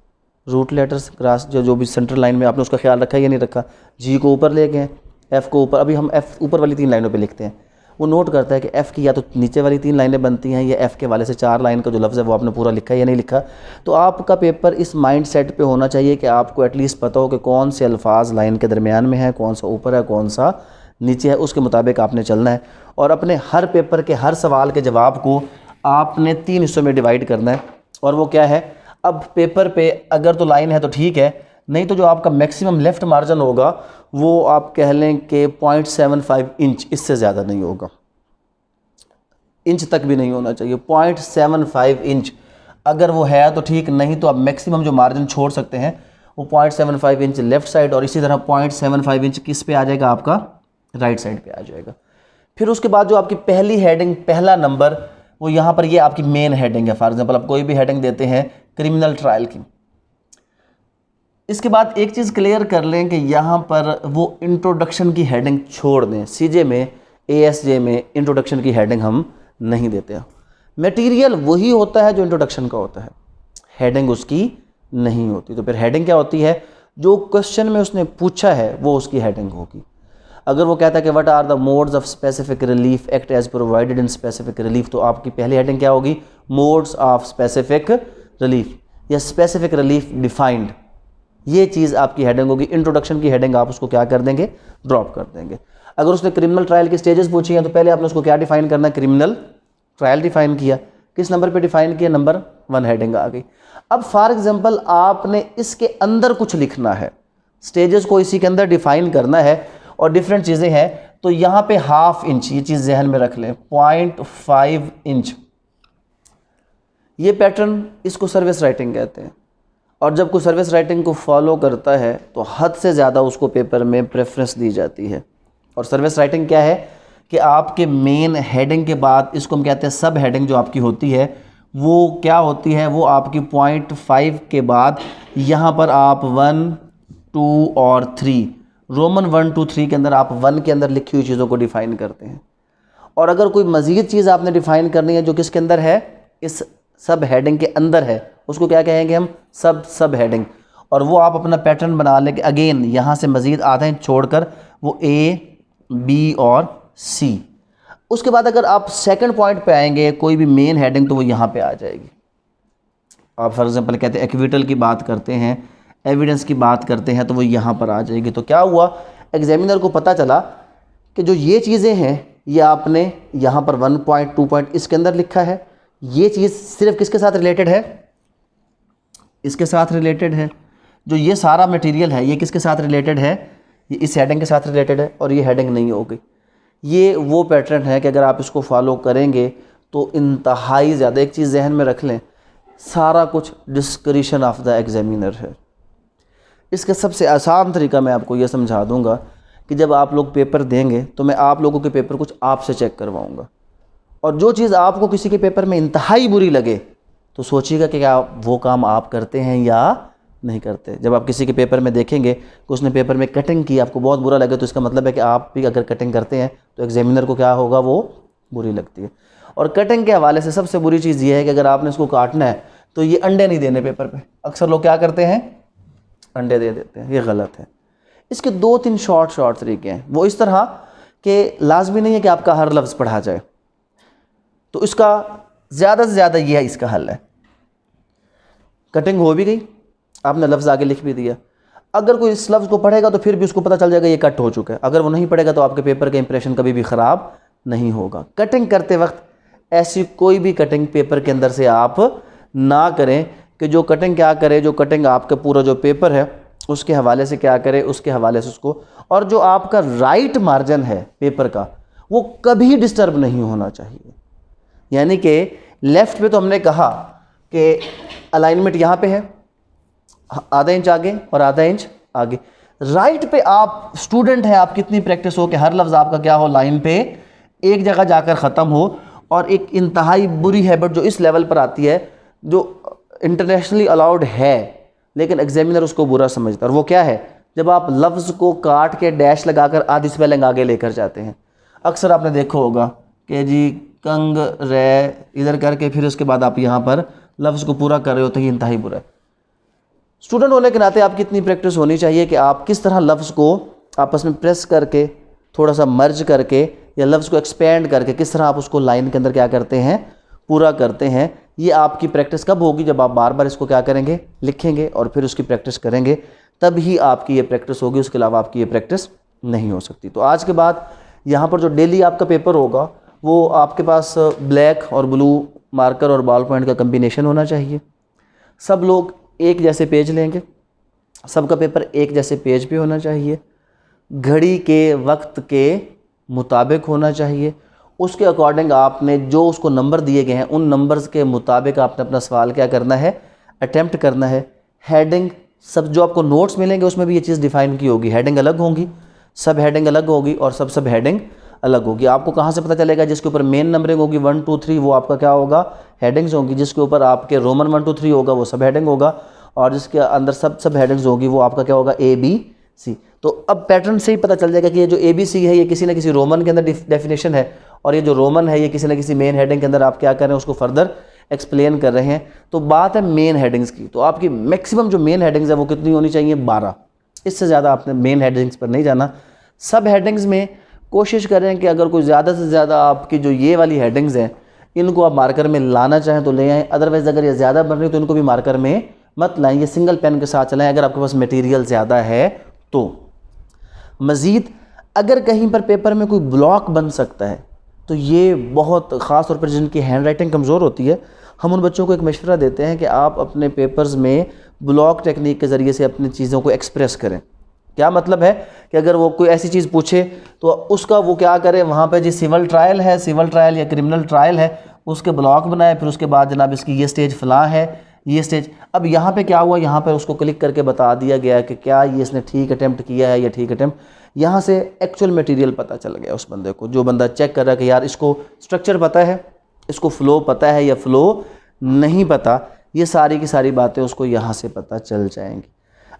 [SPEAKER 1] root letters, cross जो भी सेंट्रल लाइन में आपने उसका ख्याल रखा है या नहीं रखा। जी को ऊपर ले गए, एफ़ को ऊपर, अभी हम एफ़ ऊपर वाली 3 लाइनों पे लिखते हैं। वो नोट करता है कि एफ़ की या तो नीचे वाली 3 लाइनें बनती हैं या एफ़ के वाले से 4 लाइन का जो लफ्ज़ है वो आपने पूरा लिखा है या नहीं लिखा। तो आपका पेपर इस माइंड सेट पर होना चाहिए कि आपको एटलीस्ट पता हो कि कौन से अल्फाज लाइन के दरमियान में है, कौन सा ऊपर है, कौन सा नीचे है, उसके मुताबिक आपने चलना है। और अपने हर पेपर के हर सवाल के जवाब को आपने 3 हिस्सों में डिवाइड करना है। और वो क्या है, अब पेपर पे अगर तो लाइन है तो ठीक है, नहीं तो जो आपका मैक्सिमम लेफ़्ट मार्जिन होगा वो आप कह लें कि 0.75 इंच, इससे ज़्यादा नहीं होगा, इंच तक भी नहीं होना चाहिए। 0.75 इंच अगर वो है तो ठीक, नहीं तो आप मैक्सिमम जो मार्जिन छोड़ सकते हैं वो 0.75 इंच लेफ़्ट साइड, और इसी तरह 0.75 इंच किस पे आ जाएगा, आपका राइट साइड पे आ जाएगा। फिर उसके बाद जो आपकी पहली हेडिंग, पहला नंबर, वो यहाँ पर ये आपकी मेन हेडिंग है। फॉर एग्जांपल आप कोई भी हेडिंग देते हैं क्रिमिनल ट्रायल की, इसके बाद एक चीज़ क्लियर कर लें कि यहाँ पर वो इंट्रोडक्शन की हेडिंग छोड़ दें। सीजे में, एएसजे में इंट्रोडक्शन की हेडिंग हम नहीं देते हैं। मटेरियल वही होता है जो इंट्रोडक्शन का होता है, हेडिंग उसकी नहीं होती। तो फिर हेडिंग क्या होती है, जो क्वेश्चन में उसने पूछा है वो उसकी हेडिंग होगी। अगर वो कहता है कि what are the modes of specific relief act as provided in specific relief, तो आपकी पहली हेडिंग क्या होगी, मोड्स ऑफ स्पेसिफिक रिलीफ या स्पेसिफिक रिलीफ डिफाइंड। ये चीज़ आपकी हेडिंग होगी। इंट्रोडक्शन की हेडिंग आप उसको क्या कर देंगे, ड्रॉप कर देंगे। अगर उसने क्रिमिनल ट्रायल की स्टेजेस पूछी हैं तो पहले आपने उसको क्या डिफाइन करना है, क्रिमिनल ट्रायल डिफाइन किया। किस नंबर पे डिफाइन किया, नंबर 1 हेडिंग आ गई। अब फॉर एग्जांपल आपने इसके अंदर कुछ लिखना है, स्टेजेस को इसी के अंदर डिफाइन करना है और डिफरेंट चीज़ें हैं, तो यहाँ पे 1/2 इंच, ये चीज़ जहन में रख लें, 0.5 इंच, ये पैटर्न, इसको सर्विस राइटिंग कहते हैं। और जब कोई सर्विस राइटिंग को फॉलो करता है तो हद से ज़्यादा उसको पेपर में प्रेफरेंस दी जाती है। और सर्विस राइटिंग क्या है कि आपके मेन हेडिंग के बाद, इसको हम कहते हैं सब हेडिंग जो आपकी होती है, वो क्या होती है, वो आपकी 0.5 के बाद यहाँ पर आप 1, 2 और 3, रोमन 1, 2, 3 के अंदर आप 1 के अंदर लिखी हुई चीज़ों को डिफ़ाइन करते हैं। और अगर कोई मज़ीद चीज़ आपने डिफ़ाइन करनी है जो किसके अंदर है, इस सब हेडिंग के अंदर है, उसको क्या कहेंगे हम, सब हेडिंग। और वो आप अपना पैटर्न बना लें कि अगेन यहाँ से मज़ीद आधे इंच छोड़कर वो ए, बी और सी। उसके बाद अगर आप सेकंड पॉइंट पे आएंगे कोई भी मेन हेडिंग, तो वो यहाँ पे आ जाएगी। आप फॉर एग्जांपल कहते हैं एक्विटल की बात करते हैं, एविडेंस की बात करते हैं, तो वो यहाँ पर आ जाएगी। तो क्या हुआ, एग्जामिनर को पता चला कि जो ये चीज़ें हैं ये आपने यहाँ पर 1 पॉइंट 2 पॉइंट इसके अंदर लिखा है, ये चीज़ सिर्फ किसके साथ रिलेटेड है, इसके साथ रिलेटेड है। जो ये सारा मटेरियल है ये किसके साथ रिलेटेड है, ये इस हेडिंग के साथ रिलेटेड है, और ये हेडिंग नहीं होगी। ये वो पैटर्न है कि अगर आप इसको फॉलो करेंगे तो इंतहाई ज़्यादा, एक चीज़ जहन में रख लें, सारा कुछ डिस्क्रिशन ऑफ द एग्जामिनर है। इसका सबसे आसान तरीका मैं आपको ये समझा दूंगा कि जब आप लोग पेपर देंगे तो मैं आप लोगों के पेपर कुछ आपसे चेक करवाऊंगा, और जो चीज़ आपको किसी के पेपर में इंतहाई बुरी लगे तो सोचिएगा कि क्या वो काम आप करते हैं या नहीं करते। जब आप किसी के पेपर में देखेंगे कि उसने पेपर में कटिंग की, आपको बहुत बुरा लगे, तो इसका मतलब है कि आप भी अगर कटिंग करते हैं तो एग्जामिनर को क्या होगा, वो बुरी लगती है। और कटिंग के हवाले से सबसे बुरी चीज़ ये है कि अगर आपने इसको काटना है तो ये अंडे नहीं देने पेपर पे। अक्सर लोग क्या करते हैं, अंडे दे देते हैं, ये गलत है। इसके 2-3 शॉर्ट तरीके हैं। वो इस तरह कि लाजमी नहीं है कि आपका हर लफ्ज़ पढ़ा जाए, तो इसका ज़्यादा से ज़्यादा ये है, इसका हल है। कटिंग हो भी गई, आपने लफ्ज़ आगे लिख भी दिया। अगर कोई इस लफ्ज़ को पढ़ेगा तो फिर भी उसको पता चल जाएगा ये कट हो चुका है। अगर वो नहीं पढ़ेगा तो आपके पेपर का इंप्रेशन कभी भी ख़राब नहीं होगा। कटिंग करते वक्त ऐसी कोई भी कटिंग पेपर के अंदर से आप ना करें कि जो कटिंग क्या करे, जो कटिंग आपका पूरा जो पेपर है उसके हवाले से क्या करे, उसके हवाले से उसको, और जो आपका राइट मार्जिन है पेपर का वो कभी डिस्टर्ब नहीं होना चाहिए। यानी कि लेफ़्ट पे तो हमने कहा कि अलाइनमेंट यहाँ पे है, आधा इंच आगे और आधा इंच आगे। राइट पे आप स्टूडेंट हैं, आप कितनी प्रैक्टिस हो कि हर लफ्ज़ आपका क्या हो, लाइन पे एक जगह जाकर ख़त्म हो। और एक इंतहाई बुरी हैबिट जो इस लेवल पर आती है, जो इंटरनेशनली अलाउड है लेकिन एग्जामिनर उसको बुरा समझता है, और वो क्या है, जब आप लफ्ज़ को काट के डैश लगाकर आधी स्पेलिंग आगे लेकर जाते हैं। अक्सर आपने देखा होगा कि जी कंग रे इधर करके फिर उसके बाद आप यहाँ पर लफ्ज़ को पूरा कर रहे होते हैं, ये इंतहाई बुरा है। स्टूडेंट होने के नाते आपकी इतनी प्रैक्टिस होनी चाहिए कि आप किस तरह लफ्ज़ को आपस में प्रेस करके, थोड़ा सा मर्ज करके या लफ्ज़ को एक्सपेंड करके किस तरह आप उसको लाइन के अंदर क्या करते हैं, पूरा करते हैं। ये आपकी प्रैक्टिस कब होगी, जब आप बार बार इसको क्या करेंगे, लिखेंगे और फिर उसकी प्रैक्टिस करेंगे, तब ही आपकी ये प्रैक्टिस होगी। उसके अलावा आपकी ये प्रैक्टिस नहीं हो सकती। तो आज के बाद यहाँ पर जो डेली आपका पेपर होगा वो आपके पास ब्लैक और ब्लू मार्कर और बॉल पॉइंट का कम्बिनेशन होना चाहिए। सब लोग एक जैसे पेज लेंगे, सबका पेपर एक जैसे पेज पे होना चाहिए, घड़ी के वक्त के मुताबिक होना चाहिए। उसके अकॉर्डिंग आपने जो उसको नंबर दिए गए हैं उन नंबर्स के मुताबिक आपने अपना सवाल क्या करना है, अटेम्प्ट करना है। हेडिंग सब जो आपको नोट्स मिलेंगे उसमें भी ये चीज़ डिफ़ाइन की होगी, हेडिंग अलग होंगी, सब हेडिंग अलग होगी और सब हेडिंग अलग होगी। आपको कहाँ से पता चलेगा, जिसके ऊपर मेन नंबरिंग होगी 1 2 3 वो आपका क्या होगा, हेडिंग्स होंगी। जिसके ऊपर आपके रोमन 1 2 3 होगा वो सब हेडिंग होगा, और जिसके अंदर सब हेडिंग्स होगी वो आपका क्या होगा, ABC। तो अब पैटर्न से ही पता चल जाएगा कि ये जो ABC है ये किसी ना किसी रोमन के अंदर डेफिनेशन है, और ये जो रोमन है ये किसी ना किसी मेन हेडिंग के अंदर आप क्या कर रहे हैं, उसको फर्दर एक्सप्लेन कर रहे हैं। तो बात है मेन हेडिंग्स की, तो आपकी मैक्सिमम जो मेन हेडिंग्स है वो कितनी होनी चाहिए, 12। इससे ज़्यादा आपने मेन हेडिंग्स पर नहीं जाना। सब हेडिंग्स में कोशिश करें कि अगर कोई ज़्यादा से ज़्यादा आपकी जो ये वाली हेडिंग्स हैं इनको आप मार्कर में लाना चाहें तो ले आएँ, अदरवाइज़ अगर ये ज़्यादा बन रही तो इनको भी मार्कर में मत लाएं, ये सिंगल पेन के साथ चलाएं अगर आपके पास मटेरियल ज़्यादा है तो। मज़ीद अगर कहीं पर पेपर में कोई ब्लॉक बन सकता है तो ये बहुत ख़ास तौर पर जिनकी हैंड राइटिंग कमज़ोर होती है, हम उन बच्चों को एक मशवरा देते हैं कि आप अपने पेपर्स में ब्लॉक टेक्निक के ज़रिए से अपनी चीज़ों को एक्सप्रेस करें। क्या मतलब है कि अगर वो कोई ऐसी चीज़ पूछे तो उसका वो क्या करे, वहाँ पे जी सिविल ट्रायल है, सिविल ट्रायल या क्रिमिनल ट्रायल है, उसके ब्लॉक बनाए, फिर उसके बाद जनाब इसकी ये स्टेज फ़लाँ है, ये स्टेज। अब यहाँ पे क्या हुआ, यहाँ पर उसको क्लिक करके बता दिया गया कि क्या ये इसने ठीक अटैम्प्ट किया है या ठीक अटैम्प्ट। यहाँ से एक्चुअल मटेरियल पता चल गया उस बंदे को, जो बंदा चेक कर रहा है कि यार इसको स्ट्रक्चर पता है, इसको फ़्लो पता है या फ़्लो नहीं पता। ये सारी की सारी बातें उसको यहाँ से पता चल जाएंगी।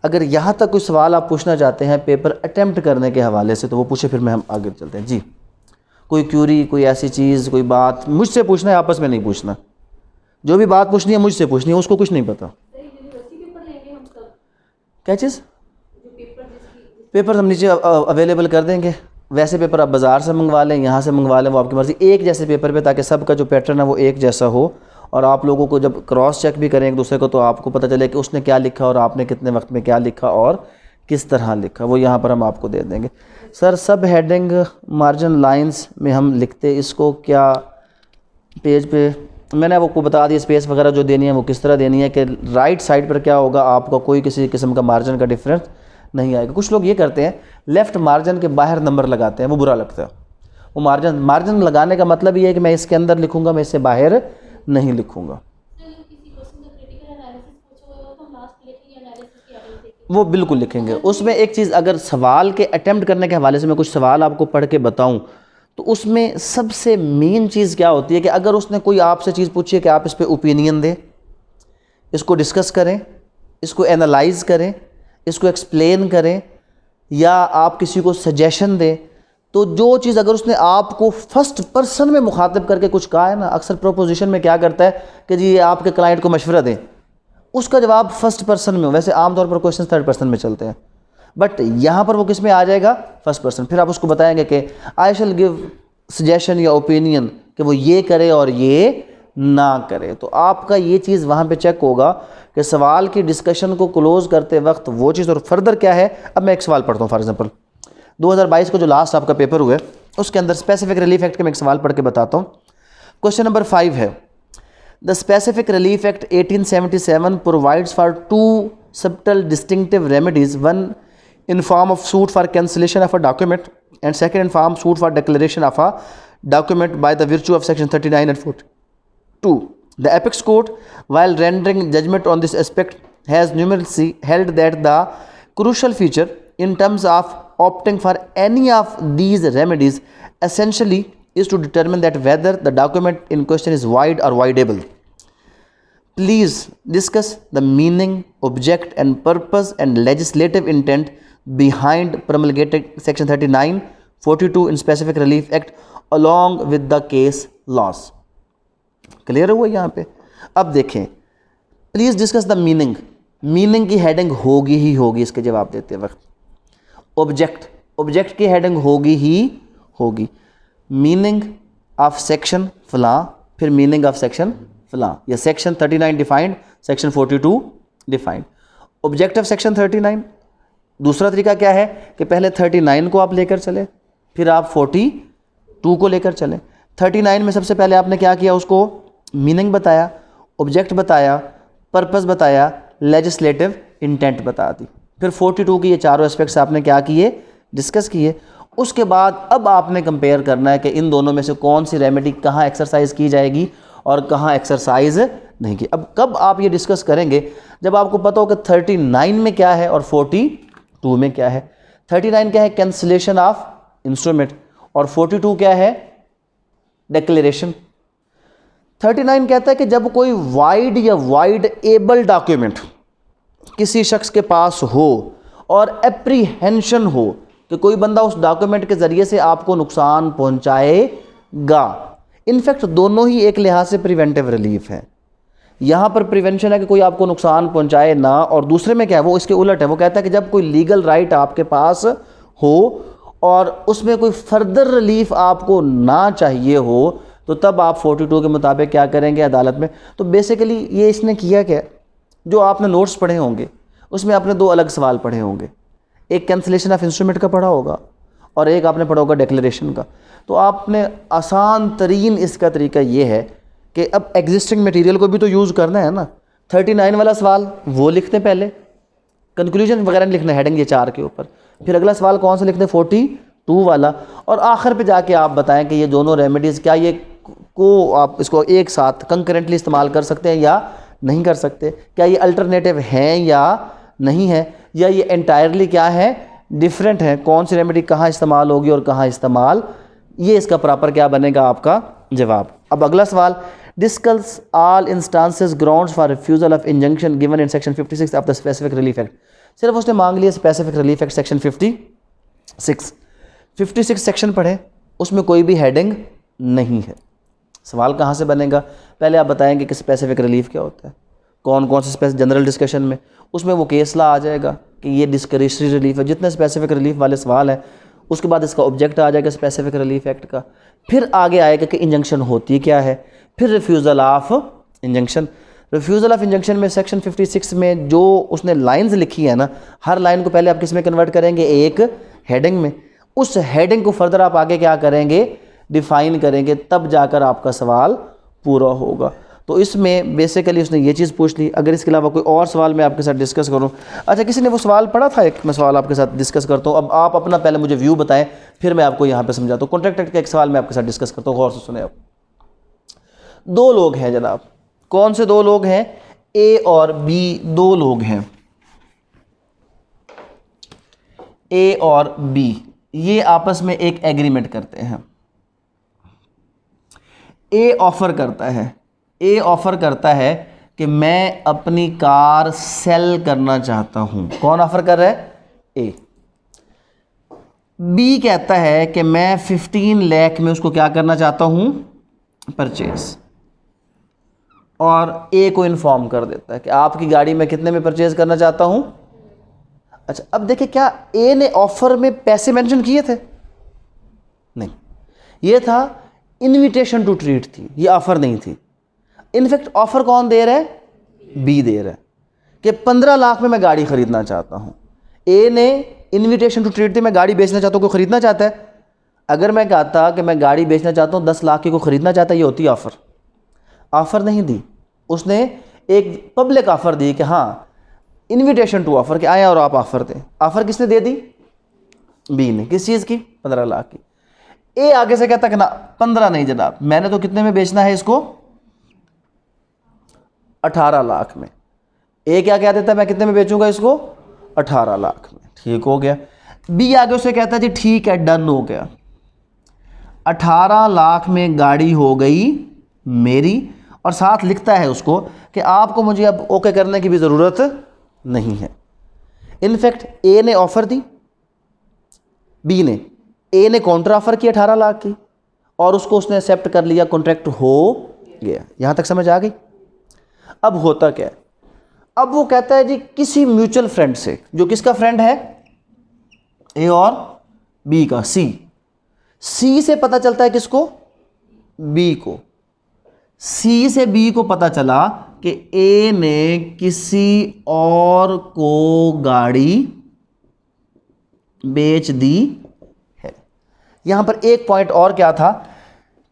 [SPEAKER 1] अगर यहाँ तक कोई सवाल आप पूछना चाहते हैं पेपर अटैम्प्ट करने के हवाले से तो वो पूछे, फिर मैं हम आगे चलते हैं। जी कोई क्यूरी, कोई ऐसी चीज़, कोई बात मुझसे पूछना है, आपस में नहीं पूछना। जो भी बात पूछनी है मुझसे पूछनी है, उसको कुछ नहीं पता। क्या चीज़? पेपर हम नीचे अवेलेबल कर देंगे। वैसे पेपर आप बाज़ार से मंगवा लें, यहाँ से मंगवा लें, वो आपकी मर्ज़ी। एक जैसे पेपर पे, ताकि सबका जो पैटर्न है वो एक जैसा हो, और आप लोगों को जब क्रॉस चेक भी करें एक दूसरे को तो आपको पता चले कि उसने क्या लिखा और आपने कितने वक्त में क्या लिखा और किस तरह लिखा, वो यहाँ पर हम आपको दे देंगे। सर सब हेडिंग मार्जिन लाइंस में हम लिखते इसको क्या पेज पे, मैंने आपको बता दिया स्पेस वगैरह जो देनी है वो किस तरह देनी है कि राइट साइड पर क्या होगा, आपका कोई किसी किस्म का मार्जिन का डिफरेंस नहीं आएगा। कुछ लोग ये करते हैं लेफ़्ट मार्जिन के बाहर नंबर लगाते हैं, वो बुरा लगता है। वो मार्जिन लगाने का मतलब ये है कि मैं इसके अंदर लिखूंगा, मैं इससे बाहर नहीं लिखूंगा। वो बिल्कुल लिखेंगे। उसमें एक चीज़, अगर सवाल के अटेम्प्ट करने के हवाले से मैं कुछ सवाल आपको पढ़ के बताऊं तो उसमें सबसे मेन चीज़ क्या होती है कि अगर उसने कोई आपसे चीज़ पूछी है कि आप इस पर ओपिनियन दें, इसको डिस्कस करें, इसको एनालाइज करें, इसको एक्सप्लेन करें, या आप किसी को सजेशन दें, तो जो चीज़ अगर उसने आपको फर्स्ट पर्सन में मुखातिब करके कुछ कहा है ना, अक्सर प्रोपोजिशन में क्या करता है कि जी ये आपके क्लाइंट को मशवरा दें, उसका जवाब फर्स्ट पर्सन में हो। वैसे आमतौर पर क्वेश्चन थर्ड पर्सन में चलते हैं। बट यहाँ पर वो किस में आ जाएगा, फर्स्ट पर्सन। फिर आप उसको बताएंगे कि आई शैल गिव सजेशन या ओपिनियन कि वो ये करे और ये ना करे। तो आपका ये चीज़ वहाँ पे चेक होगा कि सवाल की डिस्कशन को क्लोज करते वक्त वो चीज़, और फर्दर क्या है। अब मैं एक सवाल पढ़ता हूँ, फॉर एग्जांपल 2022 को जो लास्ट आपका पेपर हुआ है उसके अंदर स्पेसिफिक रिलीफ एक्ट के मैं एक सवाल पढ़ के बताता हूँ। क्वेश्चन नंबर 5 है, the specific relief act 1877 provides for 2 subtle distinctive remedies, one in form of suit for cancellation of a document and second in form suit for declaration of a document by the virtue of section 39 and 42. The apex court, while rendering judgment on this aspect, has numerously held that the crucial feature in terms of opting for any of these remedies essentially is to determine that whether the document in question is void or voidable. Please discuss the meaning, object and purpose and legislative intent behind promulgating section 39, 42 in specific relief act along with the case laws. Clear हुआ यहाँ पे। अब देखें, please discuss the meaning. Meaning की heading होगी ही होगी इसके जवाब देते वक्त। ऑब्जेक्ट की हेडिंग होगी ही होगी। मीनिंग ऑफ सेक्शन फला, फिर मीनिंग ऑफ सेक्शन फला, या section 39 defined, section 42 defined. Object of section 39, दूसरा तरीका क्या है कि पहले 39 को आप लेकर चले, फिर आप 42 को लेकर चलें। 39 में सबसे पहले आपने क्या किया, उसको मीनिंग बताया, ऑब्जेक्ट बताया, पर्पस बताया, लेजिस्लेटिव इंटेंट बता दी। फिर 42 की ये चारों एस्पेक्ट्स आपने क्या किए, डिस्कस किए। उसके बाद अब आपने कंपेयर करना है कि इन दोनों में से कौन सी रेमेडी कहाँ एक्सरसाइज की जाएगी और कहाँ एक्सरसाइज नहीं की। अब कब आप ये डिस्कस करेंगे, जब आपको पता हो कि 39 में क्या है और 42 में क्या है। 39 क्या है, कैंसिलेशन ऑफ इंस्ट्रूमेंट, और 42 क्या है, डिक्लेरेशन। 39 कहता है कि जब कोई वाइड या वाइड एबल डॉक्यूमेंट किसी शख्स के पास हो और एप्रीहेंशन हो कि कोई बंदा उस डॉक्यूमेंट के ज़रिए से आपको नुकसान पहुंचाएगा। इनफैक्ट दोनों ही एक लिहाज से प्रिवेंटिव रिलीफ है। यहाँ पर प्रिवेंशन है कि कोई आपको नुकसान पहुंचाए ना, और दूसरे में क्या है, वो इसके उलट है। वो कहता है कि जब कोई लीगल राइट आपके पास हो और उसमें कोई फर्दर रिलीफ आपको ना चाहिए हो, तो तब आप 42 के मुताबिक क्या करेंगे, अदालत में। तो बेसिकली ये इसने किया क्या, जो आपने नोट्स पढ़े होंगे उसमें आपने 2 अलग सवाल पढ़े होंगे, एक कैंसिलेशन ऑफ इंस्ट्रूमेंट का पढ़ा होगा और एक आपने पढ़ा होगा डिक्लेरेशन का। तो आपने आसान तरीन इसका तरीका ये है कि अब एग्जिस्टिंग मटेरियल को भी तो यूज़ करना है ना। 39 वाला सवाल वो लिखते पहले, कंक्लूजन वगैरह नहीं लिखना, हेडिंग ये 4 के ऊपर। फिर अगला सवाल कौन सा लिखते, 42 वाला, और आखिर पे जाके आप बताएं कि ये दोनों रेमेडीज़ क्या ये को आप इसको एक साथ कंकरेंटली इस्तेमाल कर सकते हैं या नहीं कर सकते, क्या ये अल्टरनेटिव हैं या नहीं है, या ये एंटायरली क्या है, डिफरेंट है, कौन सी रेमेडी कहाँ इस्तेमाल होगी और कहाँ इस्तेमाल, ये इसका प्रॉपर क्या बनेगा आपका जवाब। अब अगला सवाल, discuss all instances grounds for refusal of injunction given in section 56 of the specific relief act. सिर्फ उसने मांग लिया specific relief act section 56 section पढ़े, उसमें कोई भी हेडिंग नहीं है। सवाल कहाँ से बनेगा, पहले आप बताएंगे कि स्पेसिफिक रिलीफ क्या होता है, कौन कौन से जनरल डिस्कशन में, उसमें वो केस ला आ जाएगा कि ये डिस्क्रिशनरी रिलीफ है, जितने स्पेसिफिक रिलीफ वाले सवाल हैं। उसके बाद इसका ऑब्जेक्ट आ जाएगा स्पेसिफिक रिलीफ एक्ट का, फिर आगे आएगा कि इंजंक्शन होती क्या है, फिर refusal of injunction. Refusal of injunction में सेक्शन 56 में जो उसने लाइंस लिखी है ना, हर लाइन को पहले आप किस में कन्वर्ट करेंगे, एक हेडिंग में। उस हेडिंग को फर्दर आप आगे क्या करेंगे, डिफाइन करेंगे, तब जाकर आपका सवाल पूरा होगा। तो इसमें बेसिकली उसने ये चीज़ पूछ ली। अगर इसके अलावा कोई और सवाल मैं आपके साथ डिस्कस करूं, अच्छा किसी ने वो सवाल पढ़ा था, एक मैं सवाल आपके साथ डिस्कस करता हूं। अब आप अपना पहले मुझे व्यू बताएं, फिर मैं आपको यहाँ पे समझाता हूँ। कॉन्ट्रैक्ट एक्ट का एक सवाल मैं आपके साथ डिस्कस करता हूँ, गौर से सुने आप। 2 लोग हैं जनाब, कौन से 2 लोग हैं, ए और बी 2 लोग हैं, ए और बी, ये आपस में एक एग्रीमेंट करते हैं। ए ऑफर करता है कि मैं अपनी कार सेल करना चाहता हूं। कौन ऑफर कर रहा है, ए। बी कहता है कि मैं 15 लाख में उसको क्या करना चाहता हूं, परचेज। और ए को इन्फॉर्म कर देता है कि आपकी गाड़ी मैं कितने में परचेज करना चाहता हूं। अच्छा, अब देखिए क्या ए ने ऑफर में पैसे मेंशन किए थे? नहीं, ये था इनविटेशन टू ट्रीट थी, ये ऑफर नहीं थी। इनफैक्ट ऑफर कौन दे रहा है? बी दे रहा है कि 15 लाख में मैं गाड़ी खरीदना चाहता हूँ। ए ने इनविटेशन टू ट्रीट थी, मैं गाड़ी बेचना चाहता हूँ, कोई खरीदना चाहता है? अगर मैं कहता कि मैं गाड़ी बेचना चाहता हूँ 10 लाख की, को खरीदना चाहता है, ये होती ऑफ़र। ऑफ़र नहीं दी उसने, एक पब्लिक ऑफ़र दी कि हाँ इनविटेशन टू ऑफ़र, कि आए और आप ऑफ़र दें। ऑफ़र किसने दे दी? बी ने। किस चीज़ की? 15 लाख की। ए आगे से कहता कि ना 15 नहीं जनाब, मैंने तो कितने में बेचना है इसको? 18 लाख में। ए क्या कह देता है, मैं कितने में बेचूंगा इसको? 18 लाख में। ठीक हो गया। बी आगे उसे कहता है जी ठीक है, डन हो गया, 18 लाख में गाड़ी हो गई मेरी, और साथ लिखता है उसको कि आपको मुझे अब ओके करने की भी ज़रूरत नहीं है। इनफैक्ट ए ने ऑफ़र दी, बी ने, ए ने काउंटर ऑफ़र की 18 लाख की, और उसको उसने एक्सेप्ट कर लिया, कॉन्ट्रैक्ट हो गया। यहाँ तक समझ आ गई? अब होता क्या है, अब वो कहता है जी किसी म्यूचुअल फ्रेंड से, जो किसका फ्रेंड है? ए और बी का, सी से पता चलता है किसको? बी को। सी से बी को पता चला कि ए ने किसी और को गाड़ी बेच दी है। यहां पर एक पॉइंट और क्या था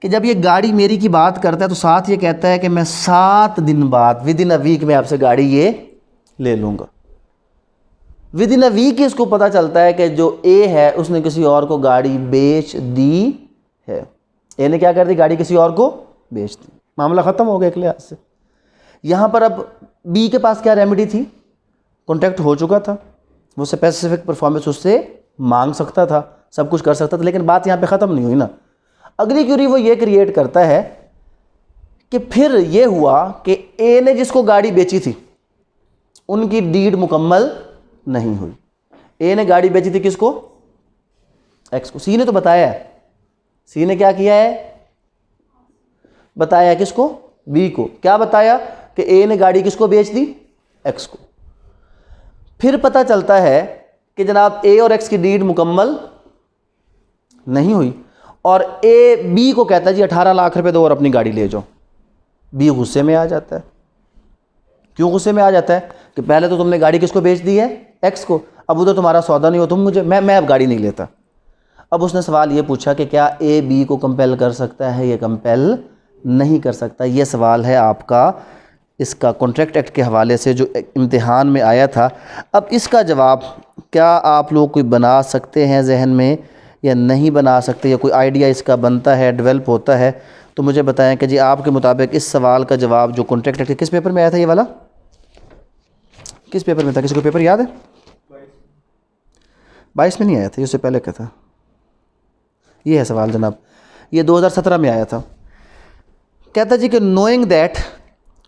[SPEAKER 1] कि जब ये गाड़ी मेरी की बात करता है तो साथ ये कहता है कि मैं 7 दिन बाद, विद इन अ वीक में आपसे गाड़ी ये ले लूंगा। विद इन अ वीक इसको पता चलता है कि जो ए है उसने किसी और को गाड़ी बेच दी है। ए ने क्या कर दी? गाड़ी किसी और को बेच दी। मामला ख़त्म हो गया एक लिहाज से। यहाँ पर अब बी के पास क्या रेमेडी थी? कॉन्ट्रैक्ट हो चुका था, वो स्पेसिफिक परफॉर्मेंस उससे मांग सकता था, सब कुछ कर सकता था, लेकिन बात यहाँ पे ख़त्म नहीं हुई ना। अगली क्यूरी वो ये क्रिएट करता है कि फिर ये हुआ कि ए ने जिसको गाड़ी बेची थी उनकी डीड मुकम्मल नहीं हुई। ए ने गाड़ी बेची थी किसको? एक्स को। सी ने तो बताया है, सी ने क्या किया है? बताया किसको? बी को। क्या बताया? कि ए ने गाड़ी किसको बेच दी? एक्स को। फिर पता चलता है कि जनाब ए और एक्स की डीड मुकम्मल नहीं हुई, और ए बी को कहता है जी 18 लाख रुपए दो और अपनी गाड़ी ले जाओ। बी गुस्से में आ जाता है। क्यों गुस्से में आ जाता है? कि पहले तो तुमने गाड़ी किसको बेच दी है? एक्स को। अब उधर तुम्हारा सौदा नहीं हो, तुम मुझे, मैं अब गाड़ी नहीं लेता। अब उसने सवाल ये पूछा कि क्या ए बी को कंपेल कर सकता है? ये कंपेल नहीं कर सकता। ये सवाल है आपका इसका कॉन्ट्रैक्ट एक्ट के हवाले से जो इम्तिहान में आया था। अब इसका जवाब क्या आप लोग कोई बना सकते हैं जहन में या नहीं बना सकते, या कोई आइडिया इसका बनता है, डेवलप होता है? तो मुझे बताएं कि जी आपके मुताबिक इस सवाल का जवाब जो कॉन्ट्रैक्ट एक्ट किस पेपर में आया था? ये वाला किस पेपर में था? किसी को पेपर याद है? 22 में नहीं आया था, उससे पहले का था। ये है सवाल जनाब, ये 2017 में आया था। कहता जी कि knowing that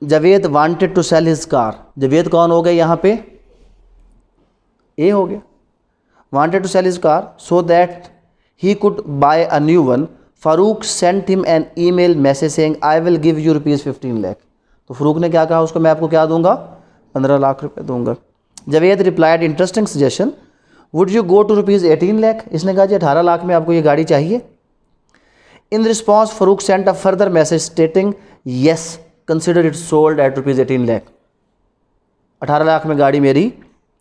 [SPEAKER 1] Javed wanted to sell his car. Javed कौन हो गया यहाँ पे? ए हो गया। Wanted to sell his car so that he could buy a new one. Farooq sent him an email message saying I will give you ₹15 lakh. तो फारूक ने क्या कहा उसको? मैं आपको क्या दूंगा? 15 लाख रुपए दूंगा। Javed replied interesting suggestion, would you go to ₹18 lakh. इसने कहा जी 18 लाख में आपको ये गाड़ी चाहिए। In response Farooq sent a further message stating yes consider it sold at ₹18 lakh. 18 lakh में गाड़ी मेरी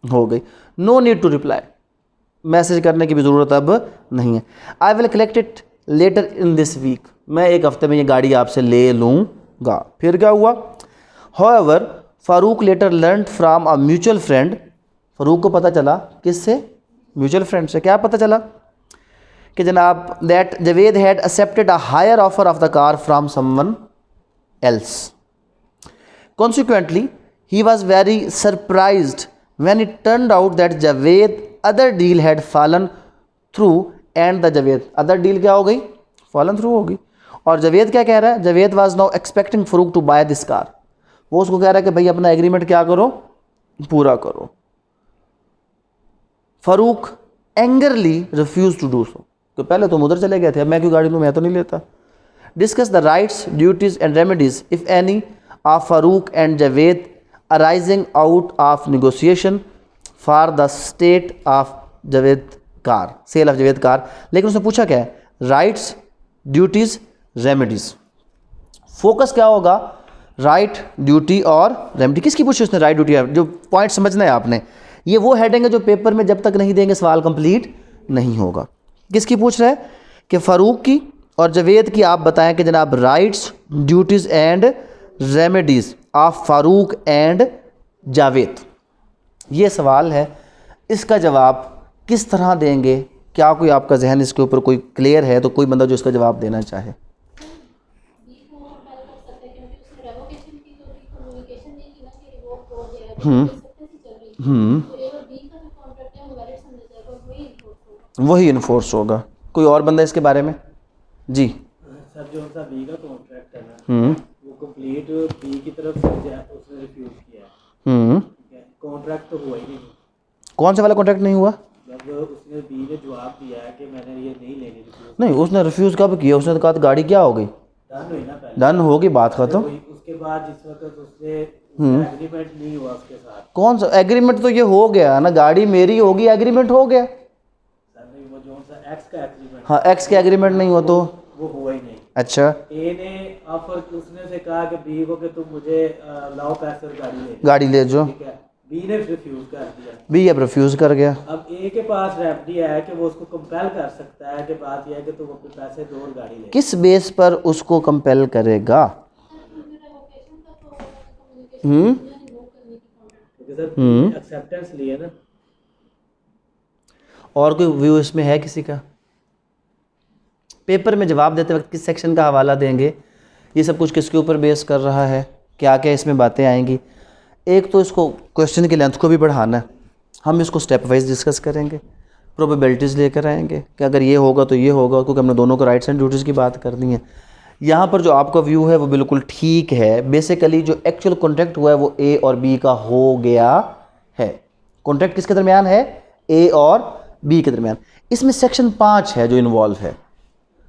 [SPEAKER 1] हो गई। No need to reply, message करने की भी ज़रूरत अब नहीं है। I will collect it later in this week. मैं एक हफ्ते में ये गाड़ी आपसे ले लूँगा। फिर क्या हुआ? However Farooq later learn from a mutual friend. Farooq को पता चला किससे? म्यूचुअल फ्रेंड से। क्या पता चला? कि जनाब that Javed had accepted a higher offer of the car from someone else. Consequently, he was very surprised when it turned out that Javed other deal had fallen through and the Javed other deal क्या हो गई? Fallen through हो गई। और जावेद क्या कह रहा है? Javed was now expecting Farooq to buy this car। वो उसको कह रहा है कि भाई अपना एग्रीमेंट क्या करो? पूरा करो। Farooq angrily refuse to do so. तो पहले तुम उधर चले गए थे, अब मैं क्यों गाड़ी लूँ? मैं तो नहीं लेता। Discuss the rights, duties and remedies if any of Farooq and Javed arising out of negotiation। For the state of Javed car, sale of Javed car. लेकिन उसने पूछा क्या है, राइट्स, ड्यूटीज़, रेमेडीज़। फोकस क्या होगा, राइट, ड्यूटी और रेमेडी। किसकी पूछी उसने, राइट, ड्यूटी, जो पॉइंट समझना है आपने। ये वो हेडिंग है जो पेपर में जब तक नहीं देंगे सवाल कंप्लीट नहीं होगा। किसकी पूछ रहा है कि फ़ारूक की और जावेद की आप बताएं कि जनाब rights, duties and remedies of Farooq and Javed. ये सवाल है, इसका जवाब किस तरह देंगे? क्या कोई आपका जहन इसके ऊपर कोई क्लियर है तो कोई बंदा जो इसका जवाब देना चाहे। वही इन्फोर्स होगा। कोई और बंदा इसके बारे में? जी
[SPEAKER 2] सर, जो उनका बी का कॉन्ट्रैक्ट है ना, वो कंप्लीट बी की तरफ से उसने रिफ्यूज किया है। ठीक है, कॉन्ट्रैक्ट तो हुआ ही नहीं।
[SPEAKER 1] कौन सा वाला कॉन्ट्रैक्ट नहीं हुआ?
[SPEAKER 2] जब उसने बी ने जवाब दिया है कि मैंने ये नहीं लेनी, रिफ्यूज
[SPEAKER 1] नहीं, उसने रिफ्यूज़ कब किया? उसने तो कहा गाड़ी क्या हो गई,
[SPEAKER 2] डन हुई ना पहले,
[SPEAKER 1] डन होगी, बात खत्म।
[SPEAKER 2] उसके बाद जिस वक्त उससे एग्रीमेंट नहीं हुआ उसके साथ।
[SPEAKER 1] कौन सा एग्रीमेंट? तो ये हो गया ना, गाड़ी मेरी होगी, एग्रीमेंट हो गया।
[SPEAKER 2] सर नहीं, वो जो सा एक्स का एग्रीमेंट,
[SPEAKER 1] हाँ, एक्स के एग्रीमेंट नहीं हो तो
[SPEAKER 2] वो हुआ ही नहीं।
[SPEAKER 1] अच्छा,
[SPEAKER 2] ए ने ऑफर, उसने से कहा कि बी को कि तुम मुझे लाओ पैसे और
[SPEAKER 1] गाड़ी ले जो,
[SPEAKER 2] ठीक है, बी ने रिफ्यूज कर दिया।
[SPEAKER 1] बी अब रिफ्यूज़ कर गया।
[SPEAKER 2] अब ए के पास रेमेडी है कि वो उसको कंपेल कर सकता है कि बात यह है कि तुम अपने पैसे दो और गाड़ी ले।
[SPEAKER 1] किस बेस पर उसको कंपेल करेगा?
[SPEAKER 2] एक्सेप्टेंस लिए ना।
[SPEAKER 1] और कोई व्यू इसमें है किसी का? पेपर में जवाब देते वक्त किस सेक्शन का हवाला देंगे, ये सब कुछ किसके ऊपर बेस कर रहा है, क्या क्या इसमें बातें आएंगी। एक तो इसको क्वेश्चन की लेंथ को भी बढ़ाना है, हम इसको स्टेप वाइज डिस्कस करेंगे, प्रोबेबिलिटीज़ लेकर आएंगे कि अगर ये होगा तो ये होगा, क्योंकि हमने दोनों को राइट्स एंड ड्यूटीज़ की बात करनी है। यहाँ पर जो आपका व्यू है वो बिल्कुल ठीक है। बेसिकली जो एक्चुअल कॉन्ट्रैक्ट हुआ है वो ए और बी का हो गया है। कॉन्ट्रैक्ट किसके दरमियान है? ए और बी के दरमियान। इसमें सेक्शन 5 है जो इन्वॉल्व है।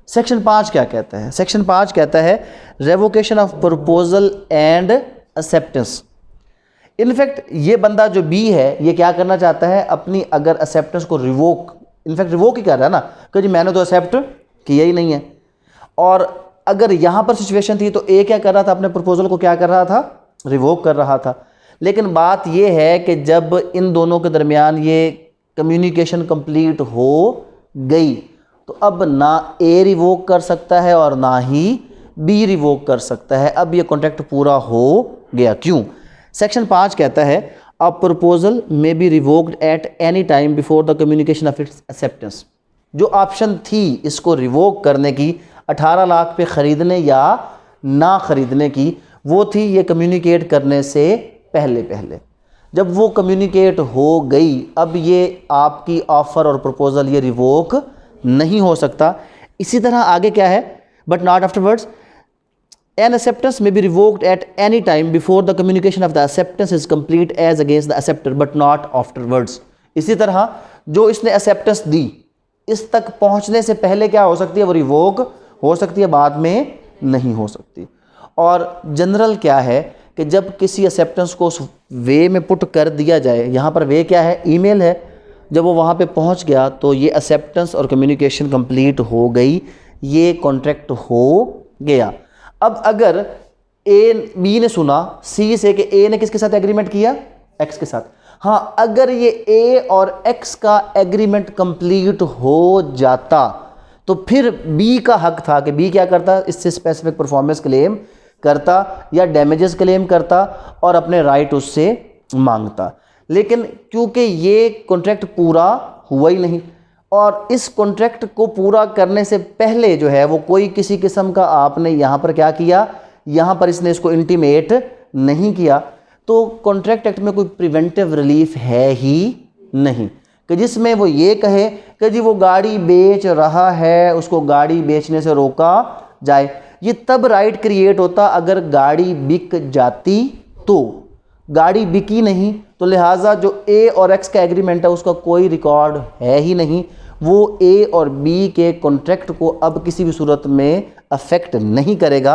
[SPEAKER 1] सेक्शन 5 क्या कहता है? सेक्शन 5 कहता है revocation of proposal and acceptance. In fact ये बंदा जो बी है ये क्या करना चाहता है, अपनी अगर एक्सेप्टेंस को रिवोक, इनफैक्ट रिवोक ही कर रहा है ना, कि जी मैंने तो एक्सेप्ट किया ही नहीं है। और अगर यहाँ पर सिचुएशन थी तो ए क्या कर रहा था, अपने प्रपोजल को क्या कर रहा था, रिवोक कर रहा था। लेकिन बात ये है कि जब इन दोनों के दरमियान ये कम्युनिकेशन कंप्लीट हो गई तो अब ना ए रिवोक कर सकता है और ना ही बी रिवोक कर सकता है। अब ये कॉन्ट्रैक्ट पूरा हो गया। क्यों? सेक्शन 5 कहता है a proposal may be revoked at any time before the communication of its acceptance. जो ऑप्शन थी इसको रिवोक करने की, 18 लाख पे ख़रीदने या ना ख़रीदने की, वो थी ये कम्युनिकेट करने से पहले पहले। जब वो कम्युनिकेट हो गई अब ये आपकी ऑफ़र और प्रपोज़ल ये रिवोक नहीं हो सकता। इसी तरह आगे क्या है, but not afterwards an acceptance may be revoked at any time before the communication of the acceptance is complete as against the acceptor but not afterwards. इसी तरह जो इसने एक्सेप्टेंस दी इस तक पहुंचने से पहले क्या हो सकती है, वो रिवोक हो सकती है, बाद में नहीं हो सकती। और जनरल क्या है कि जब किसी एक्सेप्टेंस को उस वे में पुट कर दिया जाए, यहाँ पर वे क्या है, ईमेल है, जब वो वहाँ पे पहुँच गया तो ये एक्सेप्टेंस और कम्युनिकेशन कंप्लीट हो गई, ये कॉन्ट्रैक्ट हो गया। अब अगर ए बी ने सुना सी से कि ए ने किसके साथ एग्रीमेंट किया, एक्स के साथ, हाँ, अगर ये ए और एक्स का एग्रीमेंट कंप्लीट हो जाता तो फिर बी का हक था कि बी क्या करता, इससे स्पेसिफिक परफॉर्मेंस क्लेम करता या डैमेजेस क्लेम करता और अपने राइट उससे मांगता। लेकिन क्योंकि ये कॉन्ट्रैक्ट पूरा हुआ ही नहीं और इस कॉन्ट्रैक्ट को पूरा करने से पहले जो है वो कोई किसी किस्म का आपने यहाँ पर क्या किया, यहाँ पर इसने इसको इंटीमेट नहीं किया, तो कॉन्ट्रैक्ट एक्ट में कोई प्रिवेंटिव रिलीफ है ही नहीं कि जिसमें वो ये कहे कि जी वो गाड़ी बेच रहा है, उसको गाड़ी बेचने से रोका जाए। ये तब राइट क्रिएट होता अगर गाड़ी बिक जाती, तो गाड़ी बिकी नहीं तो लिहाजा जो ए और एक्स का एग्रीमेंट है उसका कोई रिकॉर्ड है ही नहीं, वो ए और बी के कॉन्ट्रैक्ट को अब किसी भी सूरत में अफेक्ट नहीं करेगा।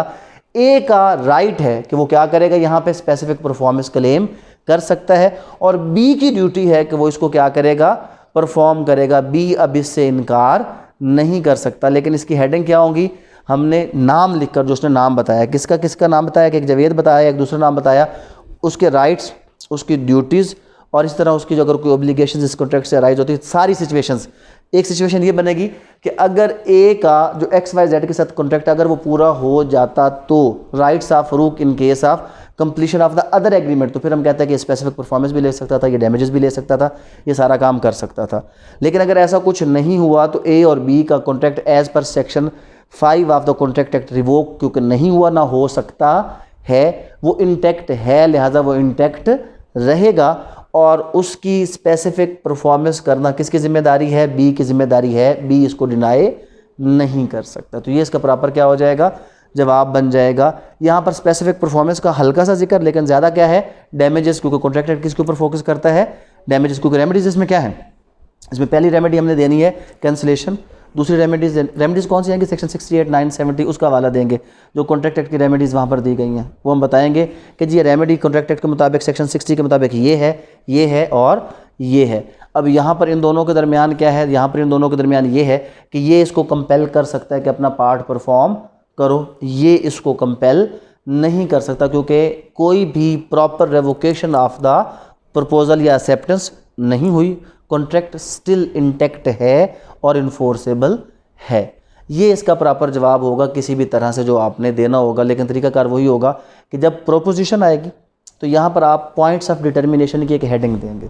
[SPEAKER 1] ए का राइट है कि वो क्या करेगा, यहाँ पे स्पेसिफिक परफॉर्मेंस क्लेम कर सकता है, और बी की ड्यूटी है कि वो इसको क्या करेगा, परफॉर्म करेगा। बी अब इससे इनकार नहीं कर सकता। लेकिन इसकी हेडिंग क्या होगी, हमने नाम लिखकर, जो उसने नाम बताया, किसका किसका नाम बताया, कि एक जवेद बताया, एक दूसरा नाम बताया, उसके राइट्स, उसकी ड्यूटीज़, और इस तरह उसकी जो अगर कोई ऑब्लिगेशंस इस कॉन्ट्रैक्ट से अराइज होती है, सारी सिचुएशंस। एक सिचुएशन ये बनेगी कि अगर ए का जो XYZ के साथ कॉन्ट्रैक्ट अगर वो पूरा हो जाता तो rights of Farooq in case of completion of the other agreement, तो फिर हम कहते हैं कि स्पेसिफिक परफॉर्मेंस भी ले सकता था, ये डैमेजेस भी ले सकता था, ये सारा काम कर सकता था। लेकिन अगर ऐसा कुछ नहीं हुआ तो ए और बी का contract as per section 5 of the contract act revoke क्योंकि नहीं हुआ, ना हो सकता है, वो इंटैक्ट है, लिहाजा वो इंटैक्ट रहेगा। और उसकी स्पेसिफिक परफॉर्मेंस करना किसकी जिम्मेदारी है, बी की जिम्मेदारी है। बी इसको डिनाई नहीं कर सकता। तो ये इसका प्रॉपर क्या हो जाएगा, जवाब बन जाएगा। यहाँ पर स्पेसिफिक परफॉर्मेंस का हल्का सा जिक्र, लेकिन ज़्यादा क्या है, डैमेजेस, क्योंकि कॉन्ट्रैक्ट एक्ट किसके ऊपर फोकस करता है, डैमेजेस। क्योंकि रेमेडीज इसमें क्या है, इसमें पहली रेमेडी हमने देनी है कैंसिलेशन, दूसरी रेमेडीज़ कौन सी आएंगी, सेक्शन 68, 970 उसका हवाला देंगे, जो कॉन्ट्रैक्ट एक्ट की रेमेडीज़ वहाँ पर दी गई हैं, वो हम बताएंगे कि जी ये रेमेडी कॉन्ट्रैक्ट एक्ट के मुताबिक सेक्शन 60 के मुताबिक ये है और ये है। अब यहाँ पर इन दोनों के दरमियान क्या है, यहाँ पर इन दोनों के दरमियान ये है कि ये इसको कंपेल कर सकता है कि अपना पार्ट परफॉर्म करो, ये इसको कंपेल नहीं कर सकता, क्योंकि कोई भी proper revocation of the proposal या एक्सेप्टेंस नहीं हुई, कॉन्ट्रैक्ट स्टिल इंटैक्ट है और इन्फोर्सेबल है। ये इसका प्रॉपर जवाब होगा किसी भी तरह से जो आपने देना होगा। लेकिन तरीकाकार वही होगा कि जब प्रोपोजिशन आएगी तो यहाँ पर आप पॉइंट्स ऑफ डिटर्मिनेशन की एक हेडिंग देंगे,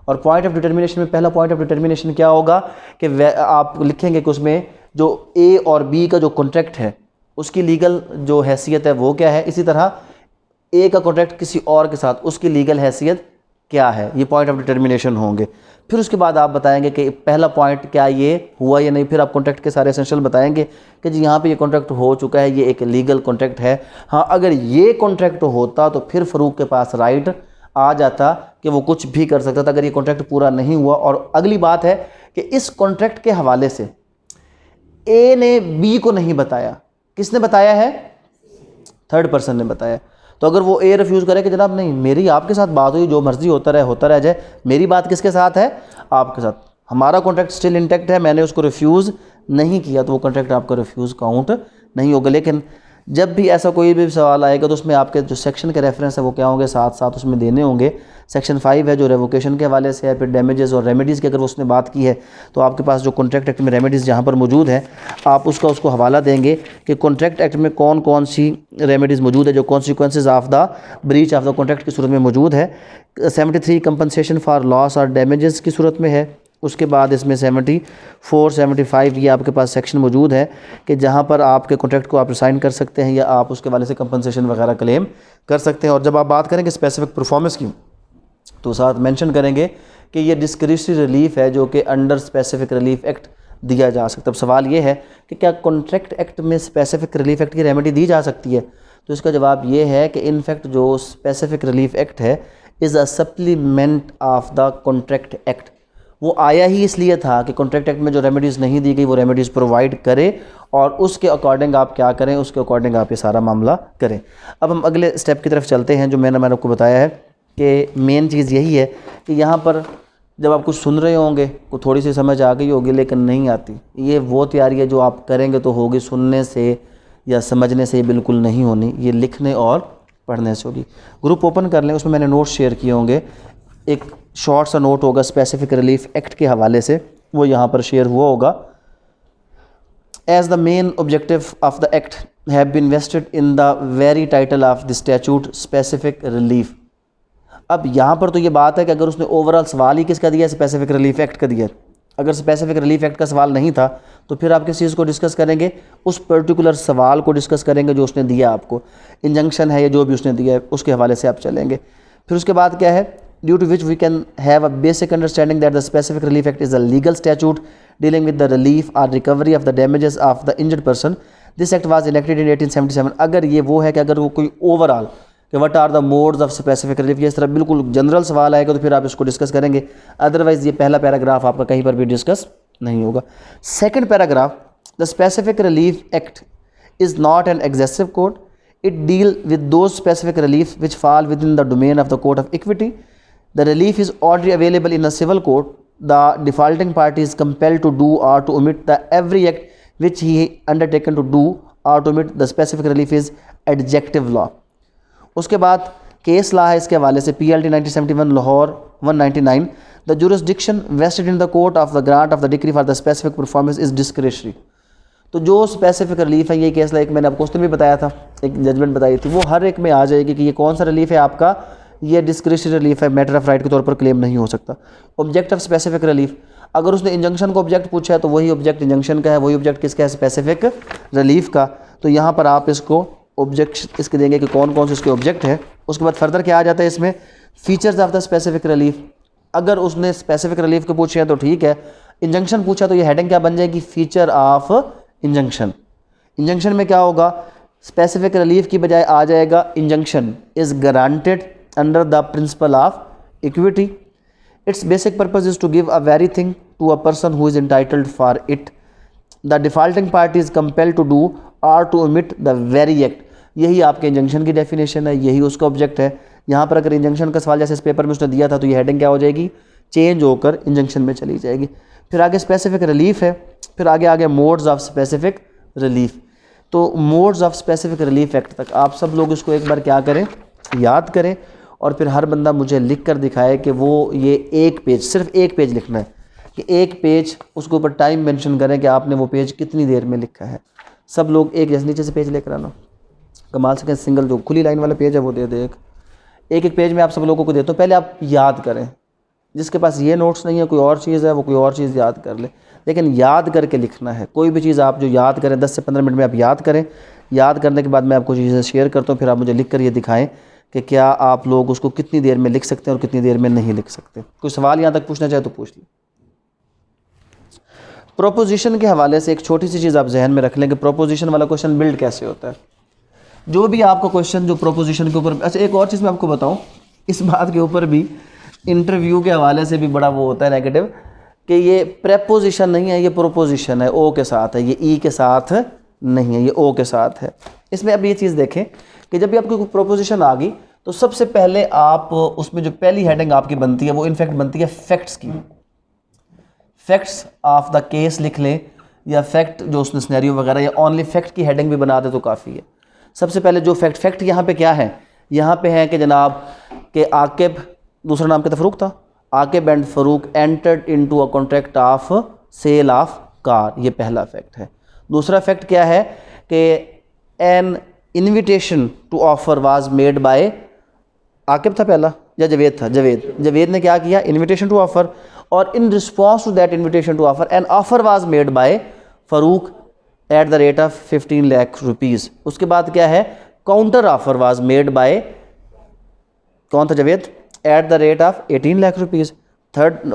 [SPEAKER 1] और पॉइंट ऑफ डिटर्मिनेशन में पहला पॉइंट ऑफ डिटर्मिनेशन क्या होगा कि आप लिखेंगे कि उसमें जो ए और बी का जो कॉन्ट्रैक्ट है उसकी लीगल जो हैसियत है वो क्या है, इसी तरह ए का कॉन्ट्रैक्ट किसी और के साथ उसकी लीगल हैसियत क्या है, ये पॉइंट ऑफ डिटर्मिनेशन होंगे। फिर उसके बाद आप बताएंगे कि पहला पॉइंट क्या ये हुआ या नहीं, फिर आप कॉन्ट्रैक्ट के सारे एसेंशियल बताएंगे कि जी यहाँ पे ये कॉन्ट्रैक्ट हो चुका है, ये एक लीगल कॉन्ट्रैक्ट है। हाँ, अगर ये कॉन्ट्रैक्ट होता तो फिर फ़रूक के पास राइट आ जाता कि वो कुछ भी कर सकता था अगर ये कॉन्ट्रैक्ट पूरा नहीं हुआ। और अगली बात है कि इस कॉन्ट्रैक्ट के हवाले से ए ने बी को नहीं बताया, किसने बताया है, थर्ड पर्सन ने बताया। तो अगर वो ए रिफ्यूज़ करे कि जनाब नहीं, मेरी आपके साथ बात हुई, जो मर्जी होता रह जाए, मेरी बात किसके साथ है, आपके साथ, हमारा कॉन्ट्रैक्ट स्टिल इंटैक्ट है, मैंने उसको रिफ्यूज़ नहीं किया, तो वो कॉन्ट्रैक्ट आपका रिफ्यूज़ काउंट नहीं होगा। लेकिन जब भी ऐसा कोई भी सवाल आएगा तो उसमें आपके जो सेक्शन के रेफरेंस है वो क्या होंगे, साथ साथ उसमें देने होंगे। सेक्शन 5 है जो रेवोकेशन के हवाले से है, फिर डैमेजेस और रेमेडीज़ की अगर उसने बात की है तो आपके पास जो कॉन्ट्रैक्ट एक्ट में रेमेडीज़ जहाँ पर मौजूद है आप उसको हवाला देंगे कि कॉन्ट्रैक्ट एक्ट में कौन कौन सी रेमेडीज़ मौजूद है जो consequences of the breach of the contract की सूरत में मौजूद है। 73 कंपनसेशन फॉर लॉस और डैमेजेस की सूरत में है। उसके बाद इसमें 74, 75 ये आपके पास सेक्शन मौजूद है कि जहाँ पर आपके कॉन्ट्रैक्ट को आप रिसाइन कर सकते हैं या आप उसके वाले से कंपनसेशन वगैरह क्लेम कर सकते हैं। और जब आप बात करेंगे स्पेसिफिक परफॉर्मेंस की तो साथ मेंशन करेंगे कि ये डिस्क्रिशनरी रिलीफ है जो कि अंडर स्पेसिफिक रिलीफ एक्ट दिया जा सकता है। अब सवाल ये है कि क्या कॉन्ट्रैक्ट एक्ट में स्पेसिफिक रिलीफ एक्ट की रेमेडी दी जा सकती है, तो इसका जवाब ये है कि इनफैक्ट जो स्पेसिफिक रिलीफ एक्ट है is a supplement of the contract act. वो आया ही इसलिए था कि कॉन्ट्रैक्ट एक्ट में जो रेमेडीज़ नहीं दी गई वो रेमेडीज़ प्रोवाइड करे और उसके अकॉर्डिंग आप क्या करें, उसके अकॉर्डिंग आप ये सारा मामला करें। अब हम अगले स्टेप की तरफ चलते हैं। जो मैंने आपको बताया है कि मेन चीज़ यही है कि यहाँ पर जब आप कुछ सुन रहे होंगे को थोड़ी सी समझ आ गई होगी लेकिन नहीं आती, ये वो तैयारी है जो आप करेंगे तो होगी, सुनने से या समझने से ये बिल्कुल नहीं होनी, ये लिखने और पढ़ने से होगी। ग्रुप ओपन कर लें, उसमें मैंने नोट्स शेयर किए होंगे। एक शॉर्ट सा नोट होगा स्पेसिफिक रिलीफ एक्ट के हवाले से, वो यहाँ पर शेयर हुआ होगा। As the main objective of the act have been vested in the very title of the statute specific relief. अब यहाँ पर तो ये बात है कि अगर उसने ओवरऑल सवाल ही किसका दिया, स्पेसिफिक रिलीफ एक्ट का दिया। अगर स्पेसिफिक रिलीफ एक्ट का सवाल नहीं था तो फिर आप किस चीज़ को डिस्कस करेंगे, उस पर्टिकुलर सवाल को डिस्कस करेंगे जो उसने दिया आपको, इंजंक्शन है या जो भी उसने दिया है उसके हवाले से आप चलेंगे। फिर उसके बाद क्या है, due to which we can have a basic understanding that the specific relief act is a legal statute dealing with the relief or recovery of the damages of the injured person. This act was enacted in 1877. अगर ये वो है कि अगर वो कोई overall कि what are the modes of specific relief, ये इस तरह बिल्कुल जनरल सवाल आएगा तो फिर आप इसको डिस्कस करेंगे। अदरवाइज ये पहला पैराग्राफ आपका कहीं पर भी डिस्कस नहीं होगा। Second paragraph, the specific relief act is not an exhaustive code, It deal with those specific reliefs which fall within the domain of the court of equity. The relief is already available in a civil court. The defaulting party is compelled to do or to omit the every act which he undertaken to do or to omit. The specific relief is adjective law. उसके बाद case law है इसके हवाले से PLT 1971 Lahore 199. The jurisdiction vested in the court of the grant of the decree for the specific performance is discretionary. तो जो specific relief है, ये केस लाइक मैंने आपको क्वेश्चन भी बताया था, एक जजमेंट बताई थी, वो हर एक में आ जाएगी कि ये कौन सा रिलीफ है आपका, ये डिस्क्रिशनरी रिलीफ है, मैटर ऑफ राइट के तौर पर क्लेम नहीं हो सकता. ऑब्जेक्ट ऑफ स्पेसिफिक रिलीफ, अगर उसने इंजंक्शन को ऑब्जेक्ट पूछा है तो वही ऑब्जेक्ट इंजंक्शन का है, वही ऑब्जेक्ट किसका है, स्पेसिफिक रिलीफ का. तो यहाँ पर आप इसको ऑब्जेक्ट इसके देंगे कि कौन कौन से इसके ऑब्जेक्ट है. उसके बाद फर्दर क्या आ जाता है इसमें, features of the specific relief. अगर उसने स्पेसिफिक रिलीफ के पूछे हैं तो ठीक है, इंजंक्शन पूछा तो ये हेडिंग क्या बन जाएगी, फीचर ऑफ इंजंक्शन. इंजंक्शन में क्या होगा, स्पेसिफिक रिलीफ की बजाय आ जाएगा injunction is guaranteed under the principle of equity. Its basic purpose is to give a very thing to a person who is entitled for it. The defaulting party is compelled to do or to omit the very act. यही आपके injunction की definition है, यही उसका object है. यहाँ पर अगर इंजंक्शन का सवाल जैसे इस पेपर में उसने दिया था तो ये हेडिंग क्या हो जाएगी, चेंज होकर इंजंक्शन में चली जाएगी. फिर आगे स्पेसिफिक रिलीफ है, फिर आगे मोड्स ऑफ स्पेसिफिक रिलीफ. तो modes of specific relief act तक आप सब लोग इसको एक बार क्या करें, याद करें, और फिर हर बंदा मुझे लिख कर दिखाए कि वो ये एक पेज, सिर्फ एक पेज लिखना है, कि एक पेज उसके ऊपर टाइम मेंशन करें कि आपने वो पेज कितनी देर में लिखा है. सब लोग एक जैसे नीचे से पेज लेकर आना, कमाल से सिंगल जो खुली लाइन वाला पेज है वो दे दे. एक पेज में आप सब लोगों को देता हूँ, पहले आप याद करें. जिसके पास ये नोट्स नहीं है, कोई और चीज़ है, वो कोई और चीज़ याद कर ले, लेकिन याद करके लिखना है. कोई भी चीज़ आप जो याद करें 10 से 15 मिनट में आप याद करें. याद करने के बाद मैं आपको चीज़ें शेयर करता हूँ, फिर आप मुझे लिख कर ये दिखाएं कि क्या आप लोग उसको कितनी देर में लिख सकते हैं और कितनी देर में नहीं लिख सकते. कोई सवाल यहाँ तक पूछना चाहे तो पूछ लें. प्रोपोजिशन के हवाले से एक छोटी सी चीज़ आप जहन में रख लें कि प्रोपोजिशन वाला क्वेश्चन बिल्ड कैसे होता है. जो भी आपका क्वेश्चन जो प्रोपोजिशन के ऊपर, अच्छा एक और चीज़ मैं आपको बताऊँ, इस बात के ऊपर भी इंटरव्यू के हवाले से भी बड़ा वो होता है नेगेटिव, कि ये प्रेपोजिशन नहीं है, ये प्रोपोजिशन है, ओ के साथ है, ये ई के साथ नहीं है, ये ओ के साथ है. इसमें अब ये चीज़ देखें कि जब भी आपकी कोई प्रोपोजिशन आ गई तो सबसे पहले आप उसमें जो पहली हेडिंग आपकी बनती है वो इनफैक्ट बनती है फैक्ट्स की. फैक्ट्स ऑफ द केस लिख लें, या फैक्ट जो उसने सिनेरियो वगैरह, या ओनली फैक्ट की हेडिंग भी बना दे तो काफ़ी है. सबसे पहले जो फैक्ट यहाँ पे क्या है, यहाँ पे है कि जनाब के आकिब, दूसरा नाम क्या था, फ़रूक था, Aqib and Farooq entered into a contract of sale of car. ये पहला फैक्ट है. दूसरा फैक्ट क्या है कि an invitation to offer was made by, Aqib था पहला या जवेद था, जवेद ने क्या किया, इन्विटेशन टू ऑफर, और in response to that invitation to offer an offer was made by Farooq at the rate of 15 lakh rupees. उसके बाद क्या है, counter offer was made by, कौन था, Javed, at the rate of 18 lakh rupees.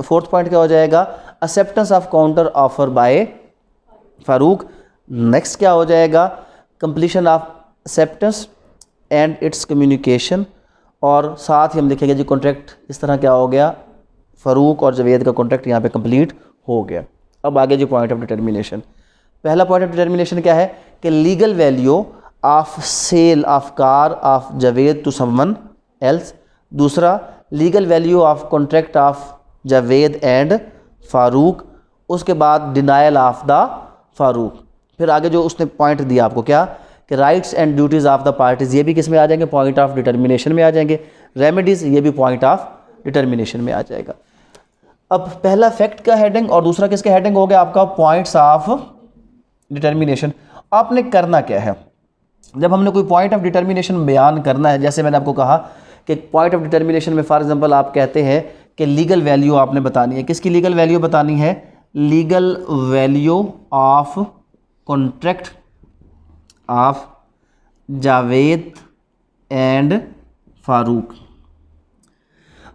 [SPEAKER 1] Fourth point क्या हो जाएगा, acceptance of counter offer by Farooq. Next क्या हो जाएगा, completion of acceptance and its communication, और साथ ही हम लिखेंगे जी कॉन्ट्रैक्ट इस तरह क्या हो गया, फ़ारूक और जवेद का कॉन्ट्रैक्ट यहाँ पे कंप्लीट हो गया. अब आगे जी पॉइंट ऑफ डिटर्मिनेशन. पहला पॉइंट ऑफ डिटर्मिनेशन क्या है कि legal value of sale of car of Javed to someone else. दूसरा, legal value of contract of Javed and Farooq. उसके बाद डिनायल ऑफ द फ़ारूक. फिर आगे जो उसने पॉइंट दिया आपको क्या, कि rights and duties of the parties, ये भी किस में आ जाएंगे, पॉइंट ऑफ डिटर्मिनेशन में आ जाएंगे. रेमेडीज़, ये भी पॉइंट ऑफ डिटर्मिनेशन में आ जाएगा. अब पहला फैक्ट का हेडिंग और दूसरा किसका हेडिंग हो गया आपका, पॉइंट्स ऑफ डिटर्मिनेशन. आपने करना क्या है, जब हमने कोई पॉइंट ऑफ डिटर्मिनेशन बयान करना है, जैसे मैंने आपको कहा कि पॉइंट ऑफ डिटर्मिनेशन में फॉर एग्जांपल आप कहते हैं कि लीगल वैल्यू आपने बतानी है. किसकी लीगल वैल्यू बतानी है, legal value of contract of Javed and Farooq.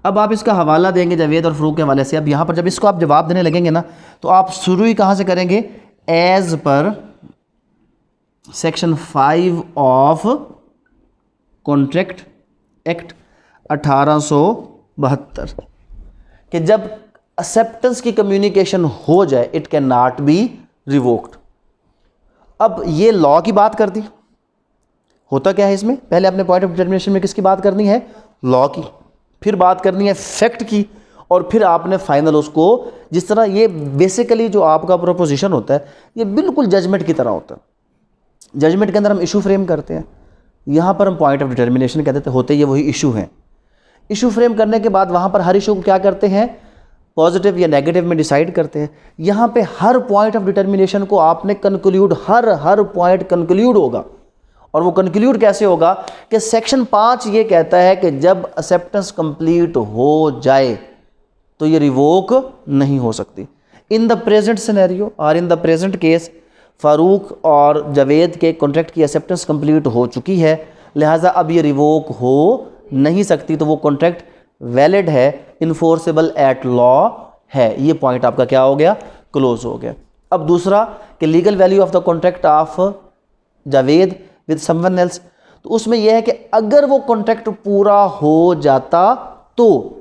[SPEAKER 1] अब आप इसका हवाला देंगे जावेद और फ़ारूक के हवाले से. अब यहाँ पर जब इसको आप जवाब देने लगेंगे ना, तो आप शुरू ही कहाँ से करेंगे, as per section 5 of contract act 1872, कि जब एक्सेप्टेंस की कम्युनिकेशन हो जाए it can not be revoked. अब ये लॉ की बात कर दी, होता क्या है इसमें, पहले अपने पॉइंट ऑफ डिटर्मिनेशन में किसकी बात करनी है, लॉ की, फिर बात करनी है फैक्ट की, और फिर आपने फाइनल उसको, जिस तरह ये बेसिकली जो आपका प्रोपोजिशन होता है ये बिल्कुल जजमेंट की तरह होता है। जजमेंट के अंदर हम इशू फ्रेम करते हैं, यहाँ पर हम पॉइंट ऑफ डिटर्मिनेशन कहते थे, होते ये वही इशू हैं। इशू फ्रेम करने के बाद वहाँ पर हर इशू को क्या करते हैं, पॉजिटिव या नेगेटिव में डिसाइड करते हैं। यहाँ पे हर पॉइंट ऑफ डिटर्मिनेशन को आपने कंक्लूड, हर पॉइंट कंक्लूड होगा। और वो कंक्लूड कैसे होगा कि सेक्शन 5 ये कहता है कि जब एक्सेप्टेंस कंप्लीट हो जाए तो ये रिवोक नहीं हो सकती। इन द प्रेजेंट सिनेरियो और in the present case Farooq और जावेद के कॉन्ट्रैक्ट की एक्सेप्टेंस कंप्लीट हो चुकी है, लिहाजा अब ये रिवोक हो नहीं सकती, तो वो कॉन्ट्रैक्ट वैलिड है, इन्फोर्सेबल एट लॉ है। ये पॉइंट आपका क्या हो गया, क्लोज हो गया। अब दूसरा कि legal value of the contract of Javed with someone else, तो उसमें यह है कि अगर वो कॉन्ट्रैक्ट पूरा हो जाता तो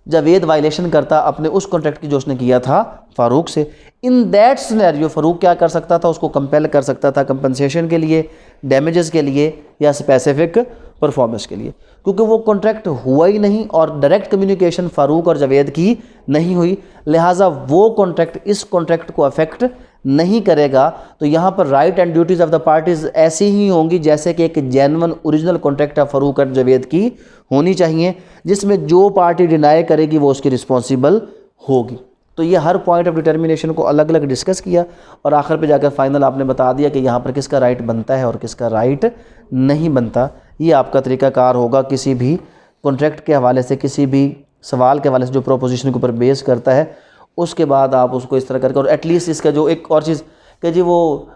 [SPEAKER 1] जावेद वायलेशन करता अपने उस कॉन्ट्रैक्ट की जो उसने किया था फ़ारूक से। इन दैट सिनेरियो फ़ारूक क्या कर सकता था, उसको कंपेल कर सकता था कंपनसेशन के लिए, डैमेजेस के लिए या स्पेसिफिक परफॉर्मेंस के लिए, क्योंकि वो कॉन्ट्रैक्ट हुआ ही नहीं और डायरेक्ट कम्युनिकेशन फ़ारूक और जावेद की नहीं हुई, लिहाजा वो कॉन्ट्रैक्ट इस कॉन्ट्रैक्ट को अफेक्ट नहीं करेगा। तो यहाँ पर right and duties of the parties ऐसी ही होंगी जैसे कि एक genuine original contract of Farooq और जावेद की होनी चाहिए, जिसमें जो पार्टी डिनाई करेगी वो उसकी रिस्पॉन्सिबल होगी। तो ये हर पॉइंट ऑफ डिटर्मिनेशन को अलग अलग डिस्कस किया और आखिर पे जाकर फाइनल आपने बता दिया कि यहाँ पर किसका राइट बनता है और किसका राइट नहीं बनता। ये आपका तरीक़ाकार होगा किसी भी कॉन्ट्रैक्ट के हवाले से, किसी भी सवाल के हवाले से जो प्रोपोजिशन के ऊपर बेस करता है, उसके बाद आप उसको इस तरह करके। और एटलीस्ट इसका जो एक और चीज़ कि जी वो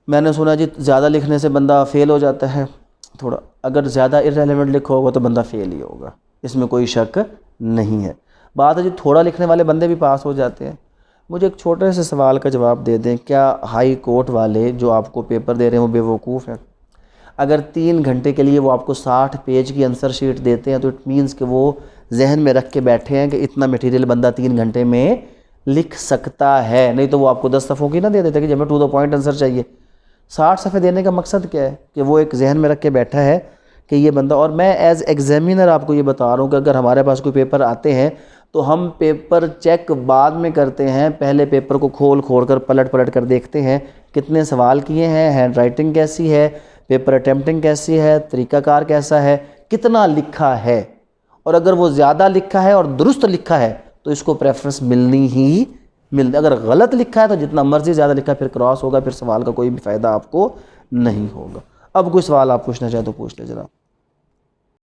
[SPEAKER 1] मैंने सुना जी ज़्यादा लिखने से बंदा फेल हो जाता है, थोड़ा अगर ज़्यादा इररेलेवेंट लिखा होगा तो बंदा फेल ही होगा, इसमें कोई शक नहीं है। बात है जी थोड़ा लिखने वाले बंदे भी पास हो जाते हैं। मुझे एक छोटे से सवाल का जवाब दे दें, क्या हाई कोर्ट वाले जो आपको पेपर दे रहे हैं वो बेवकूफ़ हैं? अगर 3 घंटे के लिए वो आपको 60 पेज की आंसर शीट देते हैं तो इट मीन्स कि वो जहन में रख के बैठे हैं कि इतना मटेरियल बंदा 3 घंटे में लिख सकता है, नहीं तो वो आपको 10 सफ़ों की ना दे देते कि जब हमें टू द पॉइंट आंसर चाहिए। 60 सफ़े देने का मकसद क्या है कि वो एक जहन में रख के बैठा है कि ये बंदा। और मैं एज़ एग्जामिनर आपको ये बता रहा हूँ कि अगर हमारे पास कोई पेपर आते हैं तो हम पेपर चेक बाद में करते हैं, पहले पेपर को खोल कर पलट कर देखते हैं कितने सवाल किए हैं, हैंड राइटिंग कैसी है, पेपर अटैम्प्टिंग कैसी है, तरीक़ाकार कैसा है, कितना लिखा है। और अगर वो ज़्यादा लिखा है और दुरुस्त लिखा है तो इसको प्रेफरेंस मिलनी ही मिलनी। अगर गलत लिखा है तो जितना मर्जी ज़्यादा लिखा है फिर क्रॉस होगा, फिर सवाल का कोई भी फ़ायदा आपको नहीं होगा। अब कोई सवाल आप पूछना चाहे तो पूछ ले जरा।